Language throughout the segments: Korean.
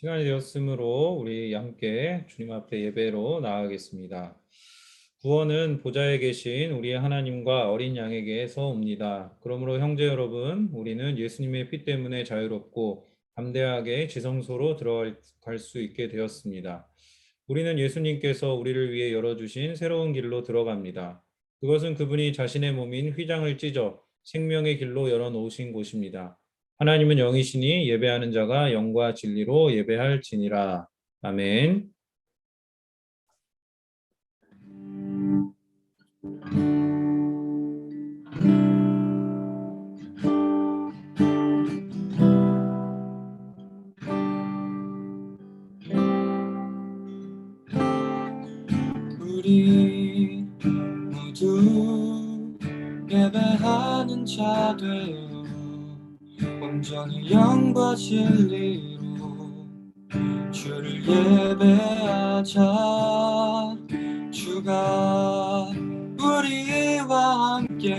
시간이 되었으므로 우리 함께 주님 앞에 예배로 나아가겠습니다. 구원은 보좌에 계신 우리 하나님과 어린 양에게서 옵니다. 그러므로 형제 여러분, 우리는 예수님의 피 때문에 자유롭고 담대하게 지성소로 들어갈 수 있게 되었습니다. 우리는 예수님께서 우리를 위해 열어주신 새로운 길로 들어갑니다. 그것은 그분이 자신의 몸인 휘장을 찢어 생명의 길로 열어놓으신 곳입니다. 하나님은 영이시니 예배하는 자가 영과 진리로 예배할지니라. 아멘. 우리 모두 예배하는 자 되어 온전히 영과 진리로 주를 예배하자. 주가 우리와 함께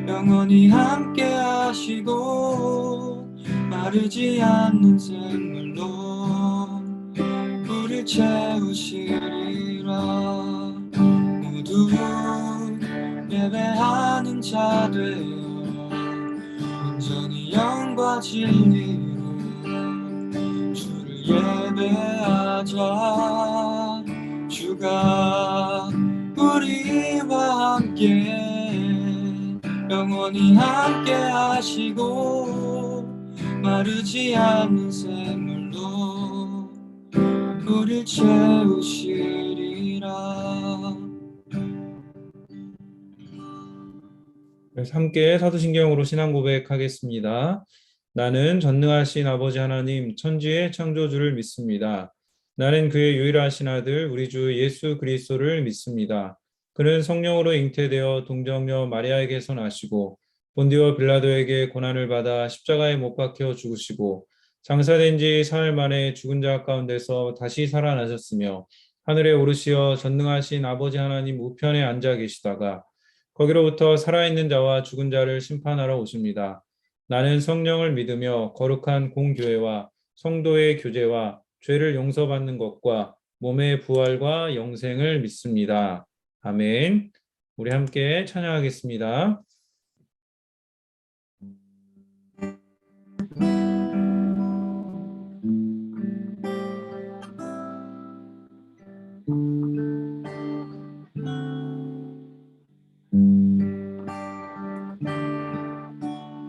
영원히 함께 하시고 마르지 않는 샘물로 우릴 채우시리라. 모두 예배하는 자 되어 온전히 영과 진리로 주를 예배하자. 주가 우리와 함께 영원히 함께 하시고 마르지 않는 샘물로 우릴 채우시리라. 함께 사도신경으로 신앙 고백하겠습니다. 나는 전능하신 아버지 하나님 천지의 창조주를 믿습니다. 나는 그의 유일하신 아들 우리 주 예수 그리스도를 믿습니다. 그는 성령으로 잉태되어 동정녀 마리아에게서 나시고 본디오 빌라도에게 고난을 받아 십자가에 못 박혀 죽으시고 장사된 지 사흘 만에 죽은 자 가운데서 다시 살아나셨으며 하늘에 오르시어 전능하신 아버지 하나님 우편에 앉아 계시다가 거기로부터 살아있는 자와 죽은 자를 심판하러 오십니다. 나는 성령을 믿으며 거룩한 공교회와 성도의 교제와 죄를 용서받는 것과 몸의 부활과 영생을 믿습니다. 아멘. 우리 함께 찬양하겠습니다.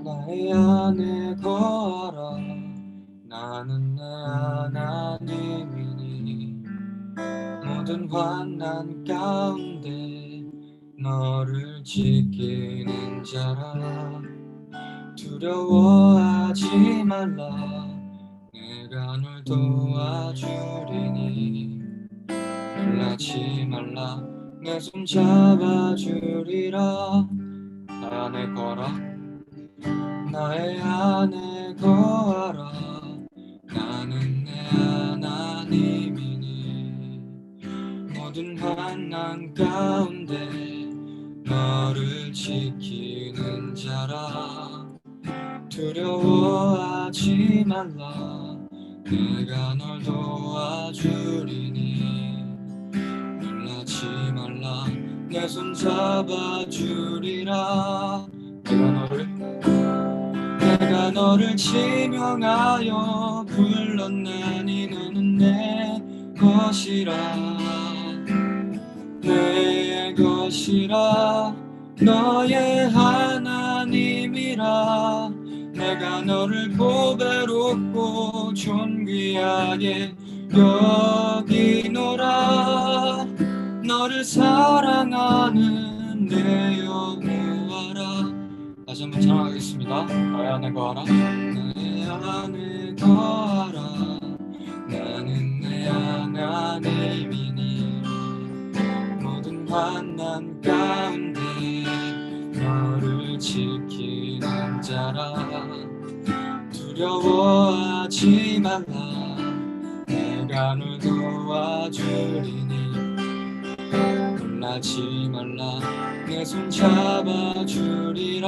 나의 안에 거하라. 나는 내 하나님이니 모든 환난 가운데 너를 지키는 자라. 두려워하지 말라. 내가 널 도와주리니 놀라지 말라. 내 손 잡아주리라. 나의 안에 거라. 나의 안에 거하라. 나는 내 하나님이니 모든 환난 가운데 너를 지키는 자라. 두려워하지 말라. 내가 널 도와주리니 놀라지 말라. 내 손 잡아주리라. 내가 너를 지명하여 불렀나니 너는 내 것이라. 내 것이라. 너의 하나님이라. 내가 너를 보배롭고 존귀하게 여기노라. 너를 사랑하는 내 여호와라. 다시 한번 찬양하겠습니다. 나의 안에 거하라. 내 안에 거하라. 나는 내 하나님이니 모든 환난 가운데 너를 지키는 자라. 두려워하지 말라. 내가 널 도와주리니 놀라지 말라. 내 손 잡아주리라.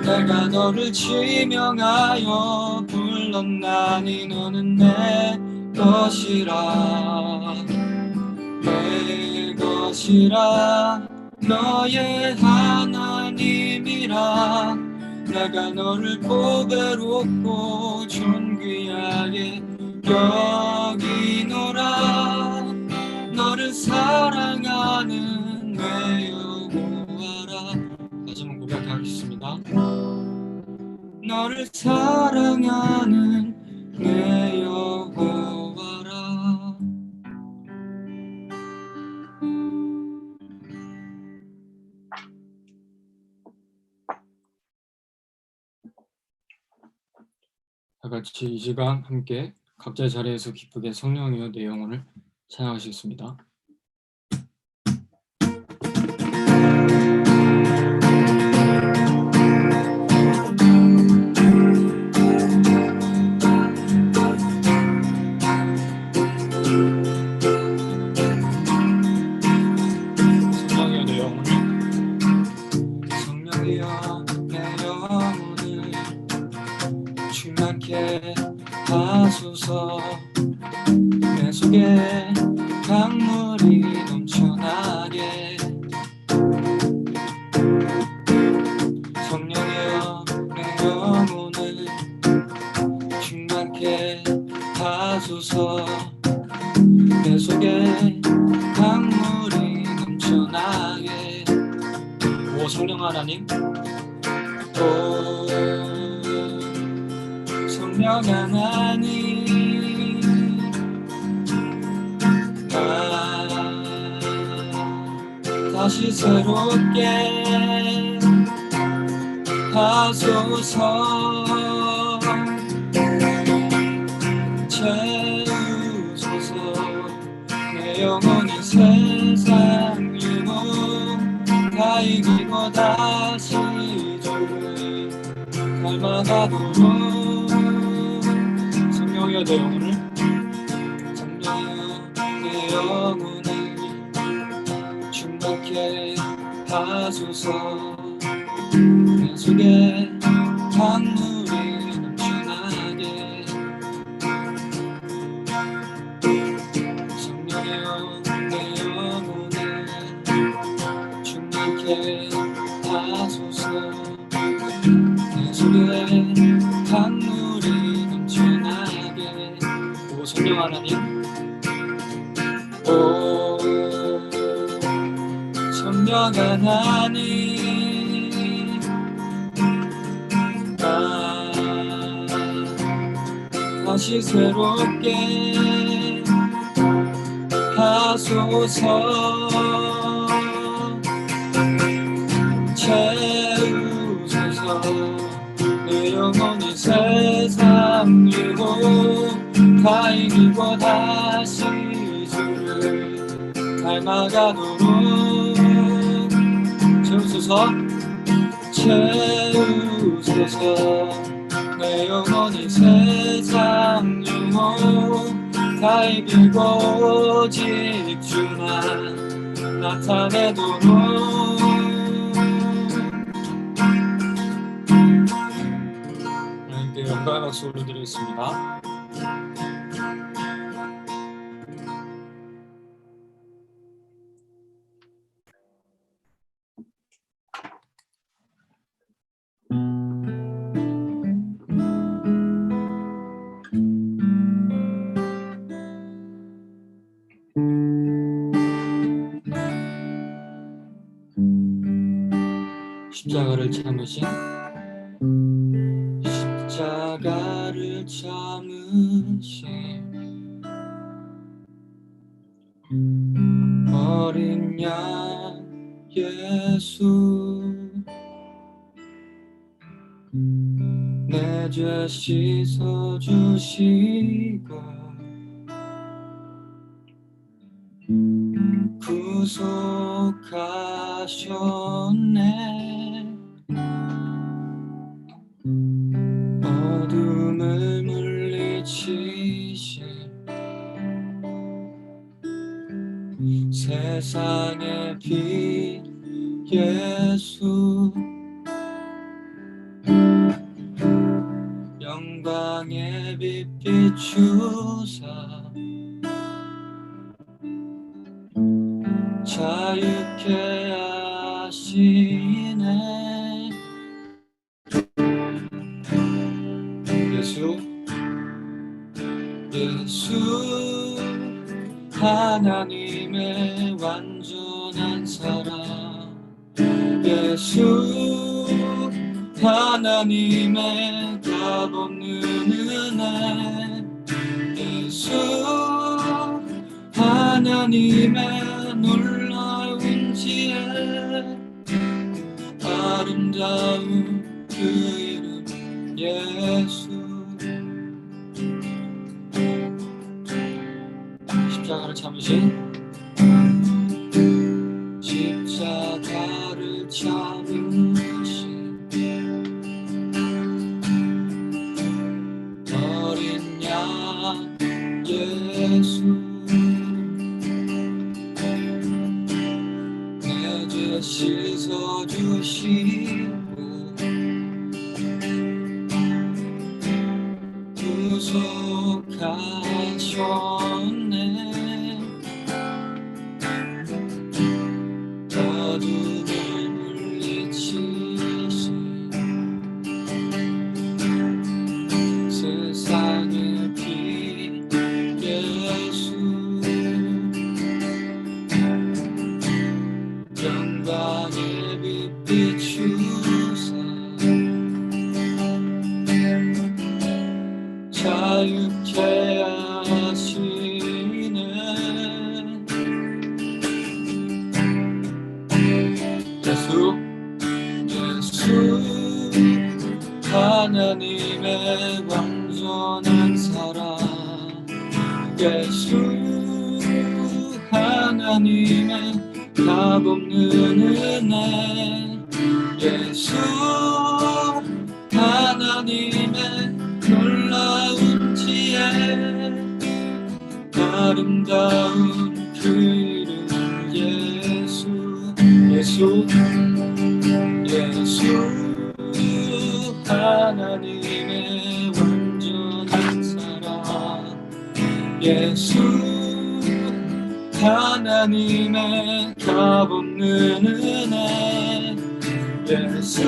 내가 너를 지명하여 불렀나니 너는 내 것이라 내 것이라 너의 하나님이라 내가 너를 보배롭고 존귀하게 여기노라 너를 사랑하는 내 여호와라. 다시 한번 고백하겠습니다. 너를 사랑하는 내 여호와라. 다 같이 이 시간 함께 각자의 자리에서 기쁘게 성령이여 내 영혼을 찬양하시겠습니다. 성령이여 내 영혼을 성령이여 내 영혼을 충만케 하소서 내 속에 강물이 넘쳐나게 성령이여 내 영혼을 충만케 하소서 내 속에 강물이 넘쳐나게. 오 성령 하나님 오 성령 하나님 다시 새롭게 하소서 채우소서 내 영혼이 세상 유혹 다 이기고 다시 주를 닮아가도록 성령이여 내 영혼을 성령이여 내 영혼을 충만케 하소서 내 속에 강물이 넘쳐나게 성령이여 내 영혼을 충만케 하소서 내 속에 강물이 넘쳐나게. 오 성령 하나님 오 성령 하나님 다시 새롭게 하소서 채우소서 내 영혼이 세상 유혹 다 이기고 다시 주를 닮아가도록 채우소서 채우소서 내 영혼이 세상 유혹 다 이기고 오직 주만 나타내도록. 하나님께 영광의 박수 올려드리겠습니다. 십자가를 참으신 십자가를 참으신 어린 양 예수 내 죄 씻어주시고 구속하셨네 어둠을 물리치신 세상의 빛 예수 비추사 자유케 하시네. 예수 하나님의 완전한 사랑. 예수 하나님의 값없는 은혜. 예수 하나님의 놀라운 지혜. 아름다운 그 이름 예수. 십자가를 참으신 십자가를 참으신 어린 양 예수. 내 죄 씻어주시고 구속하셨네. 어둠을 물리치신 세상의 빛 예수. 영광의 빛 비추사 자유케 하시네. 예수 하나님의 완전한 사랑. 예수 하나님의 값없는 은혜. 예수 하나님의 놀라운 지혜. 아름다운 그 이름 예수. 예수 하나님의 완전한 사랑. 예수 하나님의 값없는 은혜. 예수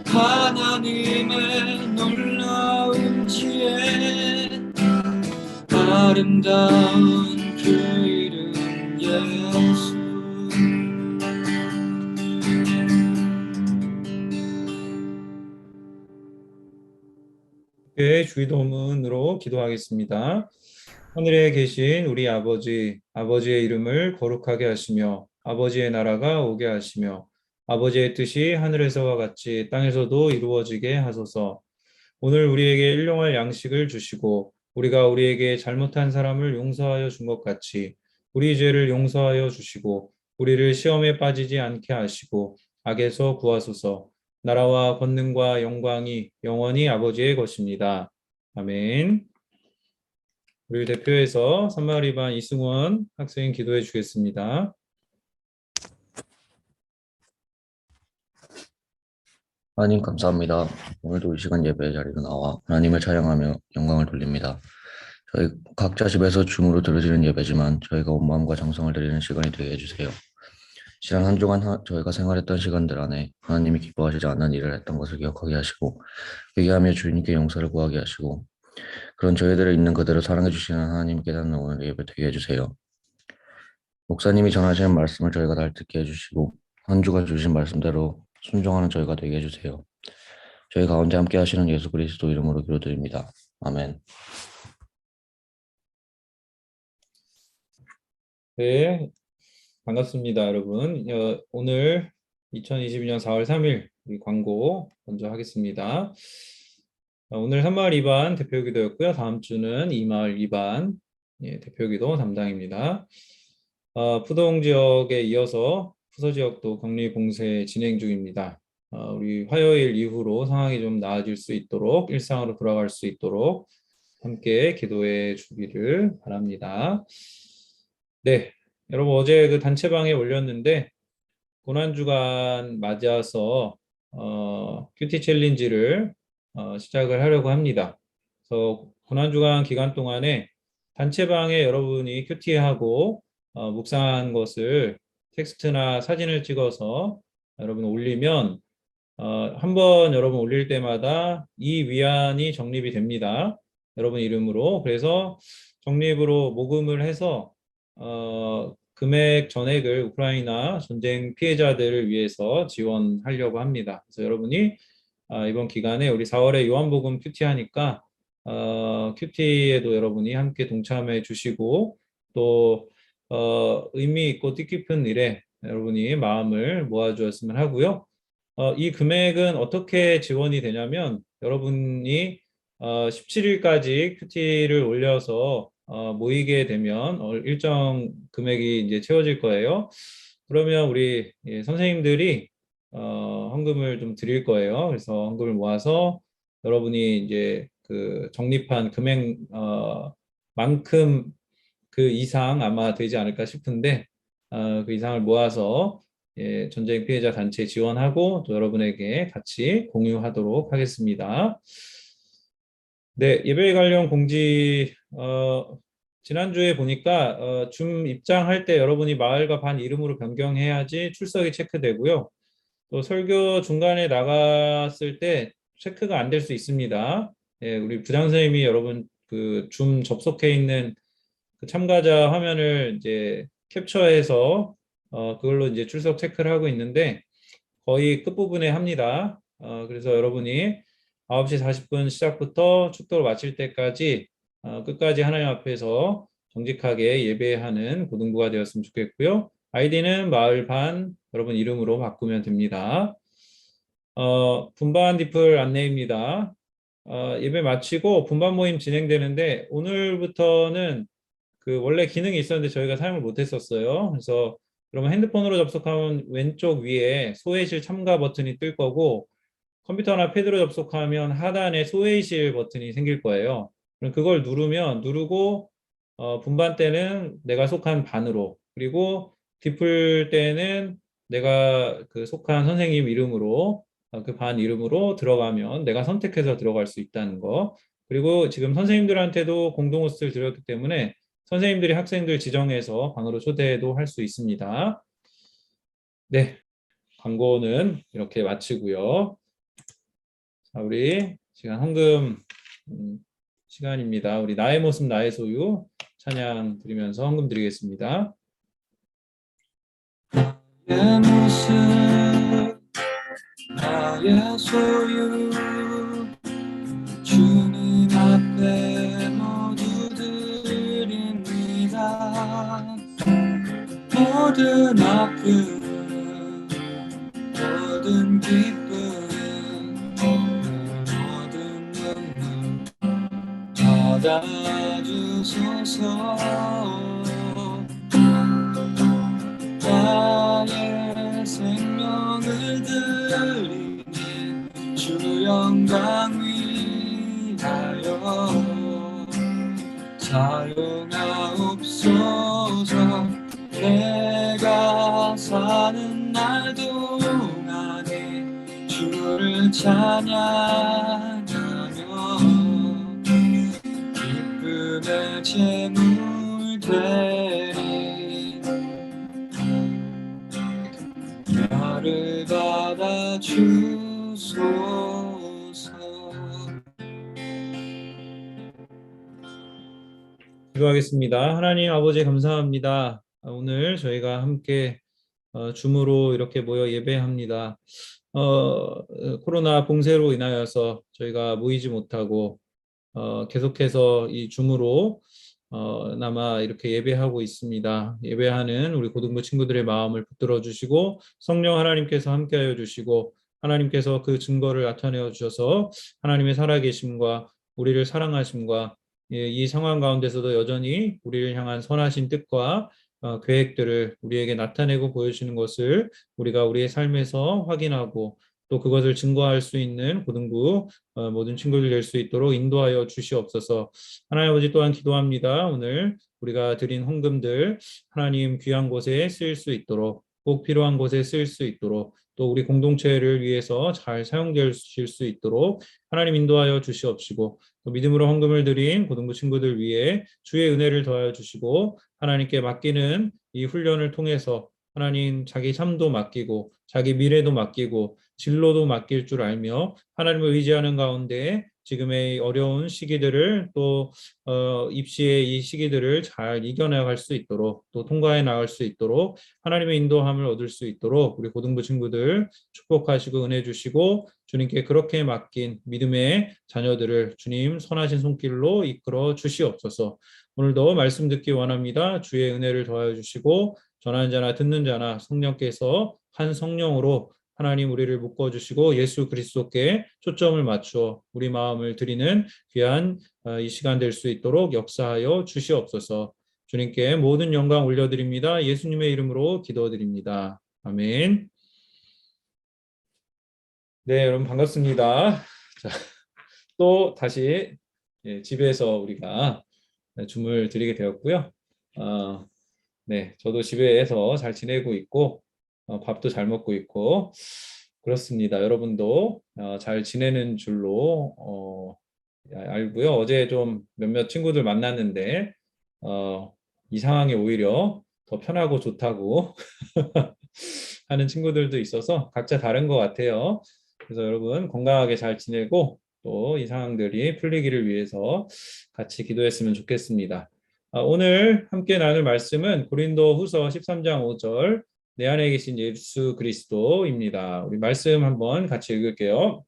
하나님의 놀라운 지혜. 아름다운 그 이름 예수. 주기도문으로 기도하겠습니다. 하늘에 계신 우리 아버지, 아버지의 이름을 거룩하게 하시며 아버지의 나라가 오게 하시며 아버지의 뜻이 하늘에서와 같이 땅에서도 이루어지게 하소서. 오늘 우리에게 일용할 양식을 주시고 우리가 우리에게 잘못한 사람을 용서하여 준 것 같이 우리 죄를 용서하여 주시고 우리를 시험에 빠지지 않게 하시고 악에서 구하소서. 나라와 권능과 영광이 영원히 아버지의 것입니다. 아멘. 우리를 대표해서 산마리반 이승원 학생 기도해 주겠습니다. 하나님 감사합니다. 오늘도 이 시간 예배 자리로 나와 하나님을 찬양하며 영광을 돌립니다. 저희 각자 집에서 줌으로 드려지는 예배지만 저희가 온 마음과 정성을 드리는 시간이 되게 해주세요. 지난 한 주간 저희가 생활했던 시간들 안에 하나님이 기뻐하시지 않는 일을 했던 것을 기억하게 하시고 회개하며 주님께 용서를 구하게 하시고 그런 저희들을 있는 그대로 사랑해 주시는 하나님 깨닫는 오늘 예배 되게 해주세요. 목사님이 전하시는 말씀을 저희가 잘 듣게 해주시고 한 주가 주신 말씀대로 순종하는 저희가 되게 해주세요. 저희 가운데 함께 하시는 예수 그리스도 이름으로 기도드립니다. 아멘. 네, 반갑습니다, 여러분. 오늘 2022년 4월 3일 광고 먼저 하겠습니다. 오늘 산마을 2반 대표기도였고요. 다음 주는 이마을 2반 대표기도 담당입니다. 푸동 지역에 이어서 푸서 지역도 격리 봉쇄 진행 중입니다. 우리 화요일 이후로 상황이 좀 나아질 수 있도록 일상으로 돌아갈 수 있도록 함께 기도해 주기를 바랍니다. 네, 여러분 어제 그 단체방에 올렸는데 고난주간 맞아서 큐티 챌린지를 시작을 하려고 합니다. 그래서 고난주간 기간 동안에 단체방에 여러분이 큐티하고 묵상한 것을 텍스트나 사진을 찍어서 여러분 올리면 한번 여러분 올릴 때마다 이 위안이 적립이 됩니다. 여러분 이름으로. 그래서 적립으로 모금을 해서 금액 전액을 우크라이나 전쟁 피해자들을 위해서 지원하려고 합니다. 그래서 여러분이 이번 기간에 우리 4월에 요한복음 큐티 하니까 큐티에도 여러분이 함께 동참해 주시고 또 의미 있고 뜻깊은 일에 여러분이 마음을 모아주었으면 하고요. 이 금액은 어떻게 지원이 되냐면 여러분이 17일까지 큐티를 올려서 모이게 되면 일정 금액이 이제 채워질 거예요. 그러면 우리 선생님들이 헌금을 좀 드릴 거예요. 그래서 헌금을 모아서 여러분이 이제 그 적립한 금액 만큼 그 이상 아마 되지 않을까 싶은데 그 이상을 모아서 전쟁 피해자 단체 지원하고 또 여러분에게 같이 공유하도록 하겠습니다. 네, 예배 관련 공지 지난주에 보니까 줌 입장할 때 여러분이 마을과 반 이름으로 변경해야지 출석이 체크되고요. 또 설교 중간에 나갔을 때 체크가 안 될 수 있습니다. 예, 우리 부장 선생님이 여러분 그 줌 접속해 있는 그 참가자 화면을 이제 캡처해서 그걸로 이제 출석 체크를 하고 있는데 거의 끝부분에 합니다. 그래서 여러분이 9시 40분 시작부터 축도를 마칠 때까지 끝까지 하나님 앞에서 정직하게 예배하는 고등부가 되었으면 좋겠고요. 아이디는 마을 반 여러분 이름으로 바꾸면 됩니다. 분반 디플 안내입니다. 예배 마치고 분반 모임 진행되는데 오늘부터는 그 원래 기능이 있었는데 저희가 사용을 못했었어요. 그래서 그러면 핸드폰으로 접속하면 왼쪽 위에 소회실 참가 버튼이 뜰 거고 컴퓨터나 패드로 접속하면 하단에 소회실 버튼이 생길 거예요. 그럼 그걸 누르고 분반 때는 내가 속한 반으로 그리고 디플 때는 내가 그 속한 선생님 이름으로 그 반 이름으로 들어가면 내가 선택해서 들어갈 수 있다는 거. 그리고 지금 선생님들한테도 공동 호스트를 드렸기 때문에 선생님들이 학생들 지정해서 방으로 초대도 할 수 있습니다. 네, 광고는 이렇게 마치고요. 자, 우리 시간 헌금 시간입니다. 우리 나의 모습 나의 소유 찬양 드리면서 헌금 드리겠습니다. 나의 모습 나의 소유 주님 앞에 모두 드립니다. 모든 아픔 모든 기쁨 모든 눈물 받아주소서. 나의 생명을 드리니 주 영광 위하여 사용하옵소서. 내가 사는 날 동안에 주를 찬양하며 기쁨의 제물 되리 나를 받아주소서. 기도하겠습니다. 하나님 아버지 감사합니다. 오늘 저희가 함께 줌으로 이렇게 모여 예배합니다. 코로나 봉쇄로 인하여서 저희가 모이지 못하고 계속해서 이 줌으로 남아 이렇게 예배하고 있습니다. 예배하는 우리 고등부 친구들의 마음을 붙들어 주시고 성령 하나님께서 함께하여 주시고 하나님께서 그 증거를 나타내어 주셔서 하나님의 살아계심과 우리를 사랑하심과 이 상황 가운데서도 여전히 우리를 향한 선하신 뜻과 계획들을 우리에게 나타내고 보여주시는 것을 우리가 우리의 삶에서 확인하고 또 그것을 증거할 수 있는 고등부 모든 친구들 될 수 있도록 인도하여 주시옵소서. 하나님 아버지 또한 기도합니다. 오늘 우리가 드린 헌금들 하나님 귀한 곳에 쓰일 수 있도록 꼭 필요한 곳에 쓸 수 있도록 또 우리 공동체를 위해서 잘 사용되실 수 있도록 하나님 인도하여 주시옵시고 또 믿음으로 헌금을 드린 고등부 친구들 위해 주의 은혜를 더하여 주시고 하나님께 맡기는 이 훈련을 통해서 하나님 자기 삶도 맡기고 자기 미래도 맡기고 진로도 맡길 줄 알며 하나님을 의지하는 가운데 지금의 어려운 시기들을 또 입시의 이 시기들을 잘 이겨나갈 수 있도록 또 통과해 나갈 수 있도록 하나님의 인도함을 얻을 수 있도록 우리 고등부 친구들 축복하시고 은혜 주시고 주님께 그렇게 맡긴 믿음의 자녀들을 주님 선하신 손길로 이끌어 주시옵소서. 오늘도 말씀 듣기 원합니다. 주의 은혜를 더하여 주시고 전하는 자나 듣는 자나 성령께서 한 성령으로 하나님 우리를 묶어주시고 예수 그리스도께 초점을 맞추어 우리 마음을 드리는 귀한 이 시간 될 수 있도록 역사하여 주시옵소서. 주님께 모든 영광 올려드립니다. 예수님의 이름으로 기도드립니다. 아멘. 네, 여러분 반갑습니다. 자, 또 다시 집에서 우리가 줌을 드리게 되었고요. 네, 저도 집에서 잘 지내고 있고 밥도 잘 먹고 있고 그렇습니다. 여러분도 잘 지내는 줄로 알고요. 어제 좀 몇몇 친구들 만났는데 이 상황이 오히려 더 편하고 좋다고 하는 친구들도 있어서 각자 다른 것 같아요. 그래서 여러분 건강하게 잘 지내고 또 이 상황들이 풀리기를 위해서 같이 기도했으면 좋겠습니다. 오늘 함께 나눌 말씀은 고린도후서 13장 5절 내 안에 계신 예수 그리스도입니다. 우리 말씀 한번 같이 읽을게요.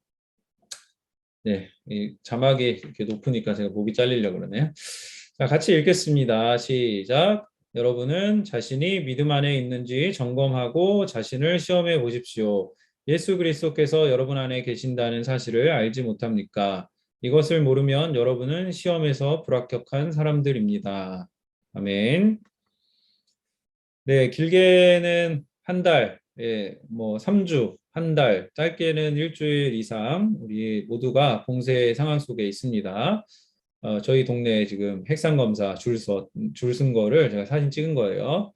네, 이 자막이 이렇게 높으니까 제가 목이 잘리려고 그러네요. 자, 같이 읽겠습니다. 시작. 여러분은 자신이 믿음 안에 있는지 점검하고 자신을 시험해 보십시오. 예수 그리스도께서 여러분 안에 계신다는 사실을 알지 못합니까? 이것을 모르면 여러분은 시험에서 불합격한 사람들입니다. 아멘. 네, 길게는 한 달, 뭐 3주, 한 달, 짧게는 일주일 이상 우리 모두가 봉쇄 상황 속에 있습니다. 저희 동네에 지금 핵산 검사 줄 쓴 거를 제가 사진 찍은 거예요.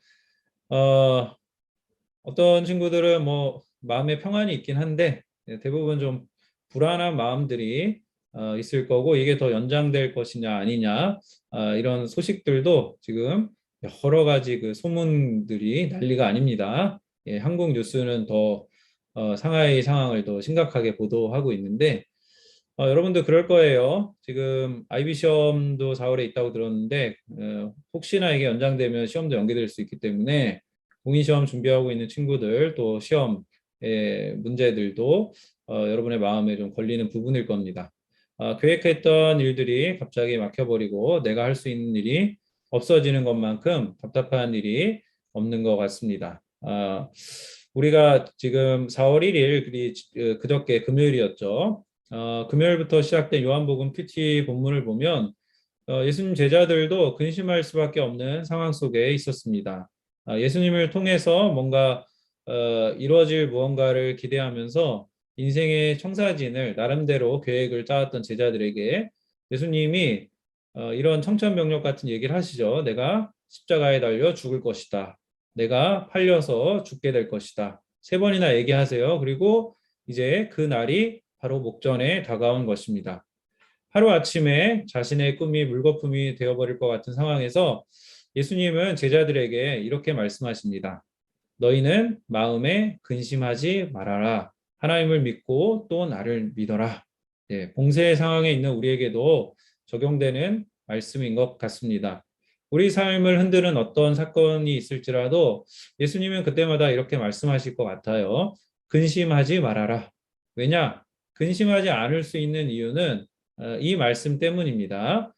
어떤 친구들은 뭐 마음에 평안이 있긴 한데 대부분 좀 불안한 마음들이 있을 거고 이게 더 연장될 것이냐 아니냐 이런 소식들도 지금 여러 가지 그 소문들이 난리가 아닙니다. 한국 뉴스는 더 상하이 상황을 더 심각하게 보도하고 있는데 여러분도 그럴 거예요. 지금 IB 시험도 4월에 있다고 들었는데 혹시나 이게 연장되면 시험도 연기될 수 있기 때문에 공인시험 준비하고 있는 친구들 또 시험의 문제들도 여러분의 마음에 좀 걸리는 부분일 겁니다. 계획했던 일들이 갑자기 막혀버리고 내가 할 수 있는 일이 없어지는 것만큼 답답한 일이 없는 것 같습니다. 우리가 지금 4월 1일 그저께 금요일이었죠. 금요일부터 시작된 요한복음 PT 본문을 보면 예수님 제자들도 근심할 수밖에 없는 상황 속에 있었습니다. 예수님을 통해서 뭔가 이루어질 무언가를 기대하면서 인생의 청사진을 나름대로 계획을 짜왔던 제자들에게 예수님이 이런 청천벽력 같은 얘기를 하시죠. 내가 십자가에 달려 죽을 것이다. 내가 팔려서 죽게 될 것이다. 3번이나 얘기하세요. 그리고 이제 그 날이 바로 목전에 다가온 것입니다. 하루아침에 자신의 꿈이 물거품이 되어버릴 것 같은 상황에서 예수님은 제자들에게 이렇게 말씀하십니다. 너희는 마음에 근심하지 말아라. 하나님을 믿고 또 나를 믿어라. 봉쇄의 상황에 있는 우리에게도 적용되는 말씀인 것 같습니다. 우리 삶을 흔드는 어떤 사건이 있을지라도 예수님은 그때마다 이렇게 말씀하실 것 같아요. 근심하지 말아라. 왜냐? 근심하지 않을 수 있는 이유는 이 말씀 때문입니다.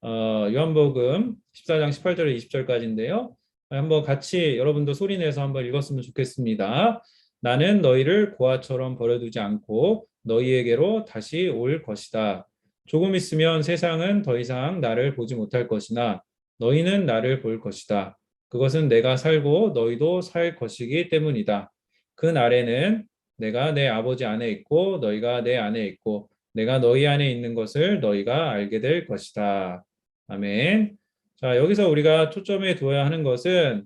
요한복음 14장 18절에 20절까지인데요. 한번 같이 여러분도 소리내서 한번 읽었으면 좋겠습니다. 나는 너희를 고아처럼 버려두지 않고 너희에게로 다시 올 것이다. 조금 있으면 세상은 더 이상 나를 보지 못할 것이나 너희는 나를 볼 것이다. 그것은 내가 살고 너희도 살 것이기 때문이다. 그 날에는 내가 내 아버지 안에 있고 너희가 내 안에 있고 내가 너희 안에 있는 것을 너희가 알게 될 것이다. 아멘. 자, 여기서 우리가 초점에 두어야 하는 것은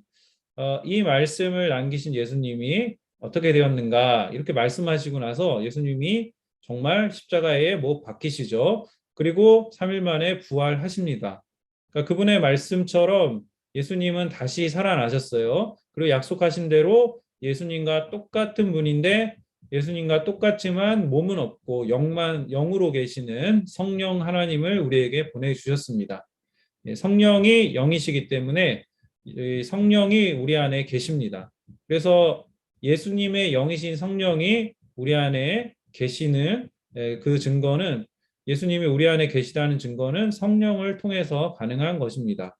이 말씀을 남기신 예수님이 어떻게 되었는가 이렇게 말씀하시고 나서 예수님이 정말 십자가에 못 박히시죠. 그리고 3일 만에 부활하십니다. 그러니까 그분의 말씀처럼 예수님은 다시 살아나셨어요. 그리고 약속하신 대로 예수님과 똑같은 분인데 예수님과 똑같지만 몸은 없고 영으로 계시는 성령 하나님을 우리에게 보내주셨습니다. 성령이 영이시기 때문에 성령이 우리 안에 계십니다. 그래서 예수님의 영이신 성령이 우리 안에 계시는 그 증거는 예수님이 우리 안에 계시다는 증거는 성령을 통해서 가능한 것입니다.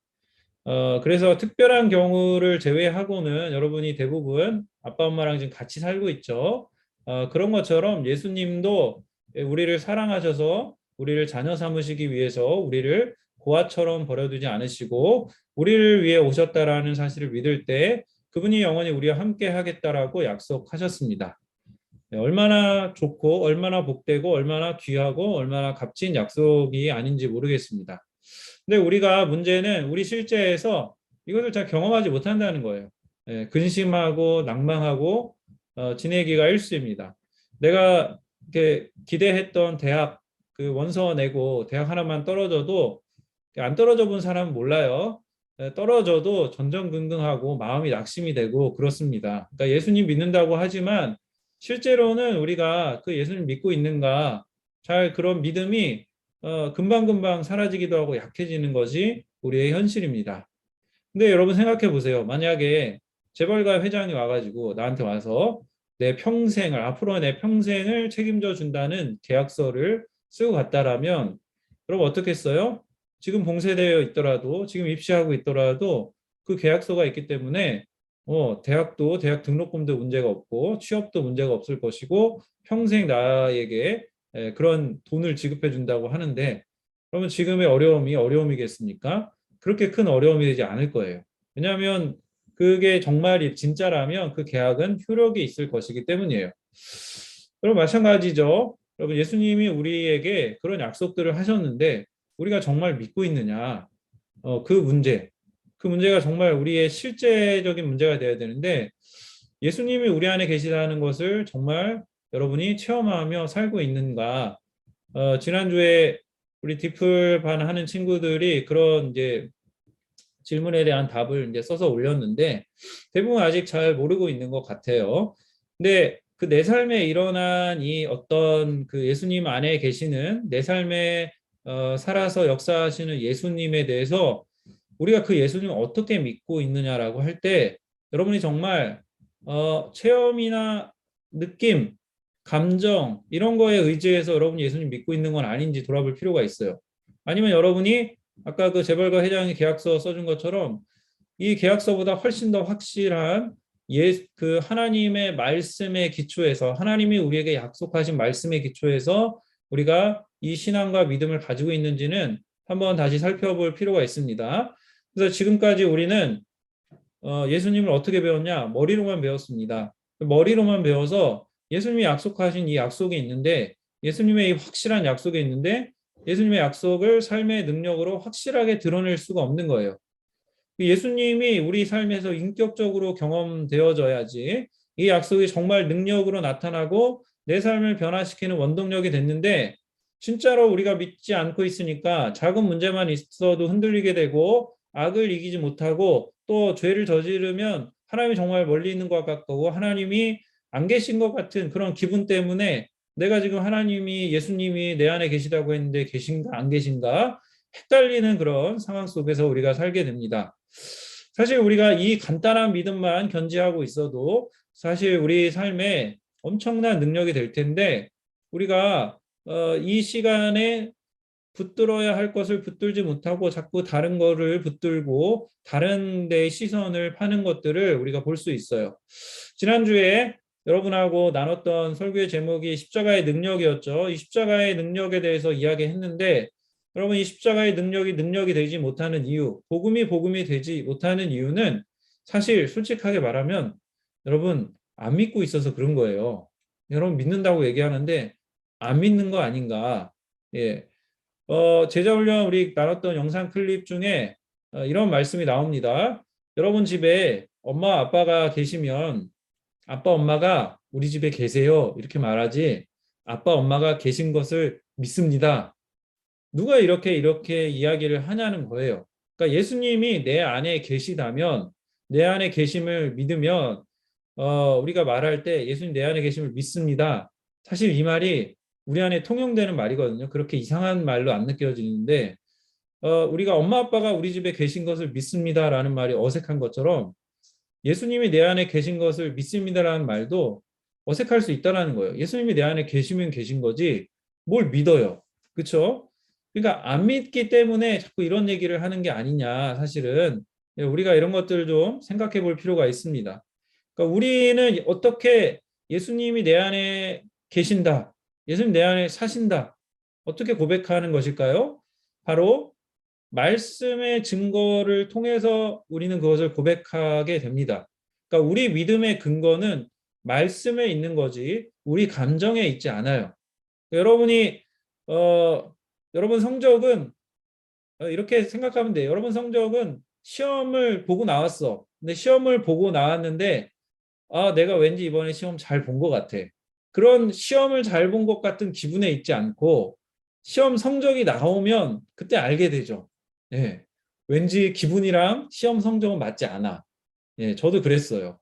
그래서 특별한 경우를 제외하고는 여러분이 대부분 아빠 엄마랑 지금 같이 살고 있죠. 그런 것처럼 예수님도 우리를 사랑하셔서 우리를 자녀 삼으시기 위해서 우리를 고아처럼 버려두지 않으시고 우리를 위해 오셨다라는 사실을 믿을 때 그분이 영원히 우리와 함께 하겠다라고 약속하셨습니다. 얼마나 좋고 얼마나 복되고 얼마나 귀하고 얼마나 값진 약속이 아닌지 모르겠습니다. 근데 우리가 문제는 우리 실제에서 이것을 잘 경험하지 못한다는 거예요. 근심하고 낭망하고 지내기가 일쑤입니다. 내가 이렇게 기대했던 대학 그 원서 내고 대학 하나만 떨어져도 안 떨어져 본 사람은 몰라요. 떨어져도 전전긍긍하고 마음이 낙심이 되고 그렇습니다. 그러니까 예수님 믿는다고 하지만 실제로는 우리가 그 예수님 믿고 있는가 잘 그런 믿음이 금방금방 사라지기도 하고 약해지는 것이 우리의 현실입니다. 근데 여러분 생각해 보세요. 만약에 재벌가 회장이 와가지고 나한테 와서 앞으로 내 평생을 책임져 준다는 계약서를 쓰고 갔다라면 여러분 어떻게 써요? 지금 봉쇄되어 있더라도 지금 입시하고 있더라도 그 계약서가 있기 때문에 대학도 대학 등록금도 문제가 없고 취업도 문제가 없을 것이고 평생 나에게 그런 돈을 지급해 준다고 하는데 그러면 지금의 어려움이 어려움이겠습니까? 그렇게 큰 어려움이 되지 않을 거예요. 왜냐하면 그게 정말 진짜라면 그 계약은 효력이 있을 것이기 때문이에요. 여러분 마찬가지죠. 여러분 예수님이 우리에게 그런 약속들을 하셨는데 우리가 정말 믿고 있느냐? 그 문제가 정말 우리의 실제적인 문제가 되어야 되는데 예수님이 우리 안에 계시다는 것을 정말 여러분이 체험하며 살고 있는가? 지난주에 우리 디플반 하는 친구들이 그런 이제 질문에 대한 답을 이제 써서 올렸는데 대부분 아직 잘 모르고 있는 것 같아요. 근데 그 내 삶에 일어난 이 어떤 그 예수님 안에 계시는 내 삶에 살아서 역사하시는 예수님에 대해서 우리가 그 예수님을 어떻게 믿고 있느냐라고 할 때 여러분이 정말 체험이나 느낌, 감정 이런 거에 의지해서 여러분이 예수님 믿고 있는 건 아닌지 돌아볼 필요가 있어요. 아니면 여러분이 아까 그 재벌가 회장이 계약서 써준 것처럼 이 계약서보다 훨씬 더 확실한 그 하나님의 말씀에 기초해서 하나님이 우리에게 약속하신 말씀에 기초해서 우리가 이 신앙과 믿음을 가지고 있는지는 한번 다시 살펴볼 필요가 있습니다. 그래서 지금까지 우리는 예수님을 어떻게 배웠냐? 머리로만 배웠습니다. 머리로만 배워서 예수님이 약속하신 이 약속이 있는데 예수님의 이 확실한 약속이 있는데 예수님의 약속을 삶의 능력으로 확실하게 드러낼 수가 없는 거예요. 예수님이 우리 삶에서 인격적으로 경험되어져야지 이 약속이 정말 능력으로 나타나고 내 삶을 변화시키는 원동력이 됐는데 진짜로 우리가 믿지 않고 있으니까 작은 문제만 있어도 흔들리게 되고 악을 이기지 못하고 또 죄를 저지르면 하나님이 정말 멀리 있는 것 같고 하나님이 안 계신 것 같은 그런 기분 때문에 내가 지금 하나님이 예수님이 내 안에 계시다고 했는데 계신가 안 계신가 헷갈리는 그런 상황 속에서 우리가 살게 됩니다. 사실 우리가 이 간단한 믿음만 견지하고 있어도 사실 우리 삶에 엄청난 능력이 될 텐데 우리가 이 시간에 붙들어야 할 것을 붙들지 못하고 자꾸 다른 거를 붙들고 다른 데의 시선을 파는 것들을 우리가 볼 수 있어요. 지난주에 여러분하고 나눴던 설교의 제목이 십자가의 능력이었죠. 이 십자가의 능력에 대해서 이야기했는데 여러분 이 십자가의 능력이 되지 못하는 이유, 복음이 되지 못하는 이유는 사실 솔직하게 말하면 여러분 안 믿고 있어서 그런 거예요. 여러분 믿는다고 얘기하는데 안 믿는 거 아닌가. 예. 제자훈련 우리 나눴던 영상 클립 중에 이런 말씀이 나옵니다. 여러분 집에 엄마 아빠가 계시면 아빠 엄마가 우리 집에 계세요 이렇게 말하지 아빠 엄마가 계신 것을 믿습니다. 누가 이렇게 이야기를 하냐는 거예요. 그러니까 예수님이 내 안에 계시다면 내 안에 계심을 믿으면 우리가 말할 때 예수님 내 안에 계심을 믿습니다. 사실 이 말이 우리 안에 통용되는 말이거든요. 그렇게 이상한 말로 안 느껴지는데 우리가 엄마 아빠가 우리 집에 계신 것을 믿습니다라는 말이 어색한 것처럼 예수님이 내 안에 계신 것을 믿습니다라는 말도 어색할 수 있다라는 거예요. 예수님이 내 안에 계시면 계신 거지 뭘 믿어요. 그렇죠? 그러니까 안 믿기 때문에 자꾸 이런 얘기를 하는 게 아니냐 사실은 우리가 이런 것들을 좀 생각해 볼 필요가 있습니다. 그러니까 우리는 어떻게 예수님이 내 안에 계신다. 예수님 내 안에 사신다. 어떻게 고백하는 것일까요? 바로 말씀의 증거를 통해서 우리는 그것을 고백하게 됩니다. 그러니까 우리 믿음의 근거는 말씀에 있는 거지 우리 감정에 있지 않아요. 여러분이 여러분 성적은 이렇게 생각하면 돼요. 여러분 성적은 시험을 보고 나왔어. 근데 시험을 보고 나왔는데 내가 왠지 이번에 시험 잘 본 것 같아. 그런 시험을 잘 본 것 같은 기분에 있지 않고 시험 성적이 나오면 그때 알게 되죠. 예. 왠지 기분이랑 시험 성적은 맞지 않아. 예, 저도 그랬어요.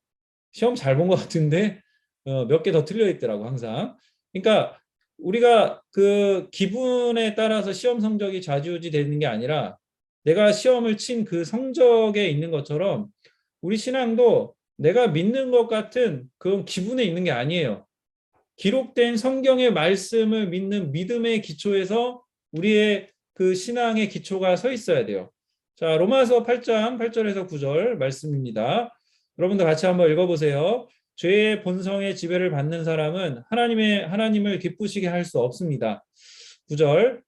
시험 잘 본 것 같은데 몇 개 더 틀려 있더라고 항상. 그러니까 우리가 그 기분에 따라서 시험 성적이 좌지우지 되는 게 아니라 내가 시험을 친 그 성적에 있는 것처럼 우리 신앙도 내가 믿는 것 같은 그런 기분에 있는 게 아니에요. 기록된 성경의 말씀을 믿는 믿음의 기초에서 우리의 그 신앙의 기초가 서 있어야 돼요. 자, 로마서 8장 8절에서 9절 말씀입니다. 여러분도 같이 한번 읽어보세요. 죄의 본성의 지배를 받는 사람은 하나님을 기쁘시게 할 수 없습니다. 9절.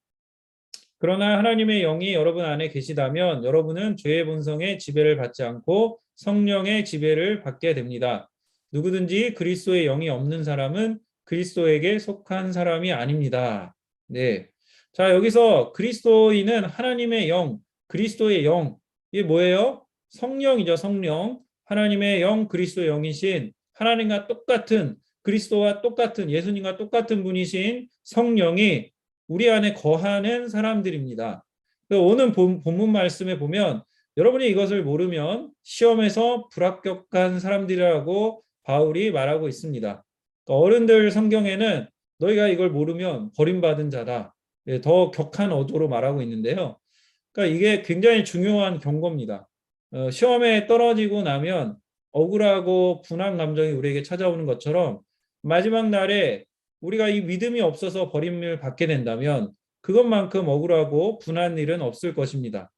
그러나 하나님의 영이 여러분 안에 계시다면 여러분은 죄의 본성의 지배를 받지 않고 성령의 지배를 받게 됩니다. 누구든지 그리스도의 영이 없는 사람은 그리스도에게 속한 사람이 아닙니다. 네. 자, 여기서 그리스도인은 하나님의 영, 그리스도의 영. 이게 뭐예요? 성령이죠, 성령. 하나님의 영, 그리스도의 영이신 하나님과 똑같은 그리스도와 똑같은 예수님과 똑같은 분이신 성령이 우리 안에 거하는 사람들입니다. 오늘 본문 말씀에 보면 여러분이 이것을 모르면 시험에서 불합격한 사람들이라고 바울이 말하고 있습니다. 어른들 성경에는 너희가 이걸 모르면 버림받은 자다. 더 격한 어조로 말하고 있는데요. 그러니까 이게 굉장히 중요한 경고입니다. 시험에 떨어지고 나면 억울하고 분한 감정이 우리에게 찾아오는 것처럼 마지막 날에 우리가 이 믿음이 없어서 버림을 받게 된다면 그것만큼 억울하고 분한 일은 없을 것입니다.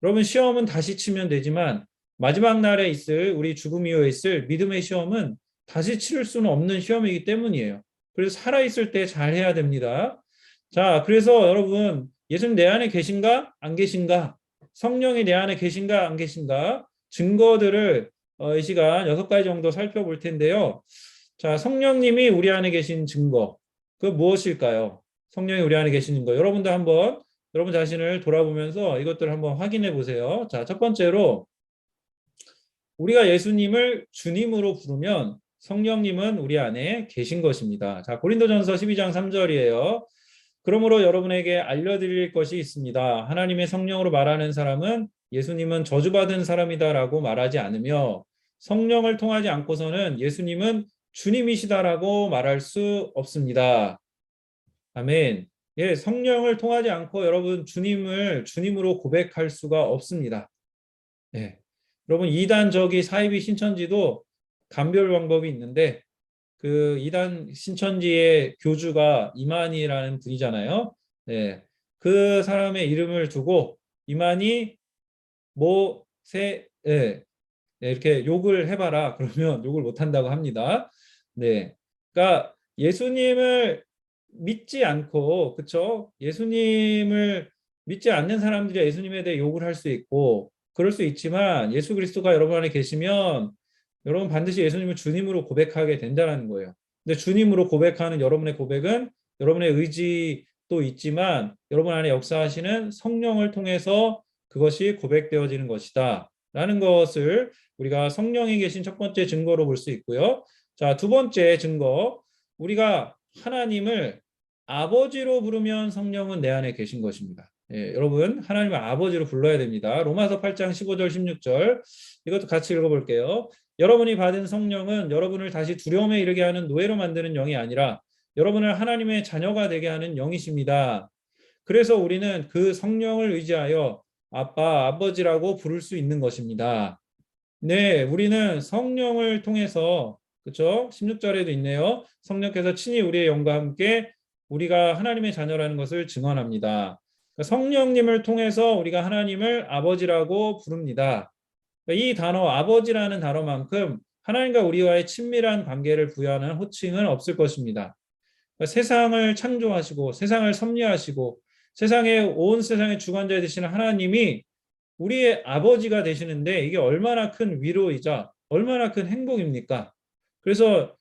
여러분 시험은 다시 치면 되지만 마지막 날에 있을 우리 죽음 이후에 있을 믿음의 시험은 다시 치를 수는 없는 시험이기 때문이에요. 그래서 살아있을 때 잘 해야 됩니다. 자, 그래서 여러분 예수님 내 안에 계신가? 안 계신가? 성령이 내 안에 계신가? 안 계신가? 증거들을 이 시간 6가지 정도 살펴볼 텐데요. 자, 성령님이 우리 안에 계신 증거. 그 무엇일까요? 성령이 우리 안에 계시는 거. 여러분도 한번 여러분 자신을 돌아보면서 이것들을 한번 확인해 보세요. 자, 첫 번째로 우리가 예수님을 주님으로 부르면 성령님은 우리 안에 계신 것입니다. 자, 고린도전서 12장 3절이에요. 그러므로 여러분에게 알려드릴 것이 있습니다. 하나님의 성령으로 말하는 사람은 예수님은 저주받은 사람이다라고 말하지 않으며 성령을 통하지 않고서는 예수님은 주님이시다라고 말할 수 없습니다. 아멘. 예, 성령을 통하지 않고 여러분 주님을 주님으로 고백할 수가 없습니다. 예. 여러분 이단저기 사이비 신천지도 감별 방법이 있는데 그 이단 신천지의 교주가 이만희라는 분이잖아요. 예. 그 사람의 이름을 두고 이만희 모세 예. 이렇게 욕을 해봐라. 그러면 욕을 못한다고 합니다. 네. 그러니까 예수님을 믿지 않고, 그쵸? 예수님을 믿지 않는 사람들이 예수님에 대해 욕을 할 수 있고, 그럴 수 있지만 예수 그리스도가 여러분 안에 계시면 여러분 반드시 예수님을 주님으로 고백하게 된다는 거예요. 근데 주님으로 고백하는 여러분의 고백은 여러분의 의지도 있지만 여러분 안에 역사하시는 성령을 통해서 그것이 고백되어지는 것이다. 라는 것을 우리가 성령이 계신 첫 번째 증거로 볼 수 있고요. 자, 두 번째 증거, 우리가 하나님을 아버지로 부르면 성령은 내 안에 계신 것입니다. 예, 여러분 하나님을 아버지로 불러야 됩니다. 로마서 8장 15절 16절 이것도 같이 읽어볼게요. 여러분이 받은 성령은 여러분을 다시 두려움에 이르게 하는 노예로 만드는 영이 아니라 여러분을 하나님의 자녀가 되게 하는 영이십니다. 그래서 우리는 그 성령을 의지하여 아빠, 아버지라고 부를 수 있는 것입니다. 네, 우리는 성령을 통해서, 그렇죠? 16절에도 있네요. 성령께서 친히 우리의 영과 함께 우리가 하나님의 자녀라는 것을 증언합니다. 성령님을 통해서 우리가 하나님을 아버지라고 부릅니다. 이 단어 아버지라는 단어만큼 하나님과 우리와의 친밀한 관계를 부여하는 호칭은 없을 것입니다. 세상을 창조하시고 세상을 섭리하시고 온 세상의 주관자 되시는 하나님이 우리의 아버지가 되시는데 이게 얼마나 큰 위로이자 얼마나 큰 행복입니까? 그래서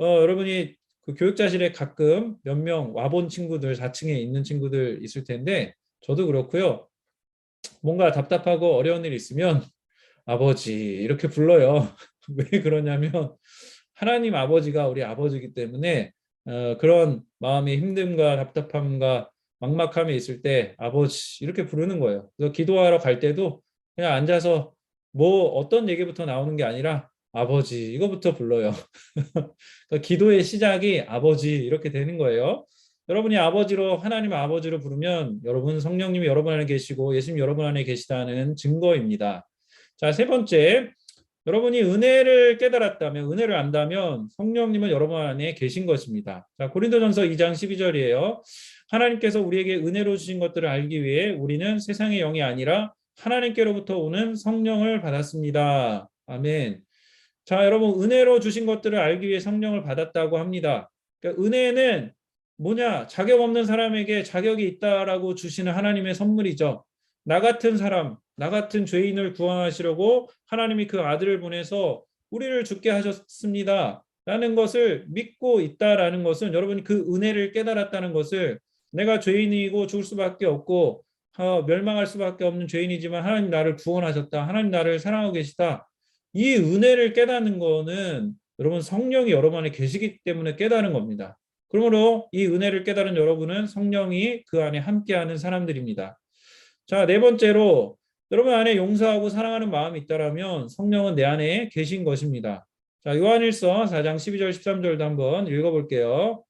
여러분이 그 교육자실에 가끔 몇 명 와본 친구들 4층에 있는 친구들 있을 텐데 저도 그렇고요. 뭔가 답답하고 어려운 일 있으면 아버지 이렇게 불러요. 왜 그러냐면 하나님 아버지가 우리 아버지이기 때문에 그런 마음의 힘듦과 답답함과 막막함이 있을 때 아버지 이렇게 부르는 거예요. 그래서 기도하러 갈 때도 그냥 앉아서 뭐 어떤 얘기부터 나오는 게 아니라 아버지 이거부터 불러요. 그러니까 기도의 시작이 아버지 이렇게 되는 거예요. 여러분이 아버지로 하나님 아버지로 부르면 여러분 성령님이 여러분 안에 계시고 예수님 여러분 안에 계시다는 증거입니다. 자, 세 번째, 여러분이 은혜를 깨달았다면, 은혜를 안다면 성령님은 여러분 안에 계신 것입니다. 자, 고린도전서 2장 12절이에요. 하나님께서 우리에게 은혜로 주신 것들을 알기 위해 우리는 세상의 영이 아니라 하나님께로부터 오는 성령을 받았습니다. 아멘. 자, 여러분 은혜로 주신 것들을 알기 위해 성령을 받았다고 합니다. 그러니까 은혜는 뭐냐? 자격 없는 사람에게 자격이 있다라고 주시는 하나님의 선물이죠. 나 같은 사람, 나 같은 죄인을 구원하시려고 하나님이 그 아들을 보내서 우리를 죽게 하셨습니다. 라는 것을 믿고 있다라는 것은 여러분이 그 은혜를 깨달았다는 것을 내가 죄인이고 죽을 수밖에 없고 멸망할 수밖에 없는 죄인이지만 하나님 나를 구원하셨다. 하나님 나를 사랑하고 계시다. 이 은혜를 깨닫는 거는 여러분 성령이 여러분 안에 계시기 때문에 깨달은 겁니다. 그러므로 이 은혜를 깨달은 여러분은 성령이 그 안에 함께하는 사람들입니다. 자, 네 번째로 여러분 안에 용서하고 사랑하는 마음이 있다라면 성령은 내 안에 계신 것입니다. 자, 요한일서 4장 12절 13절도 한번 읽어볼게요.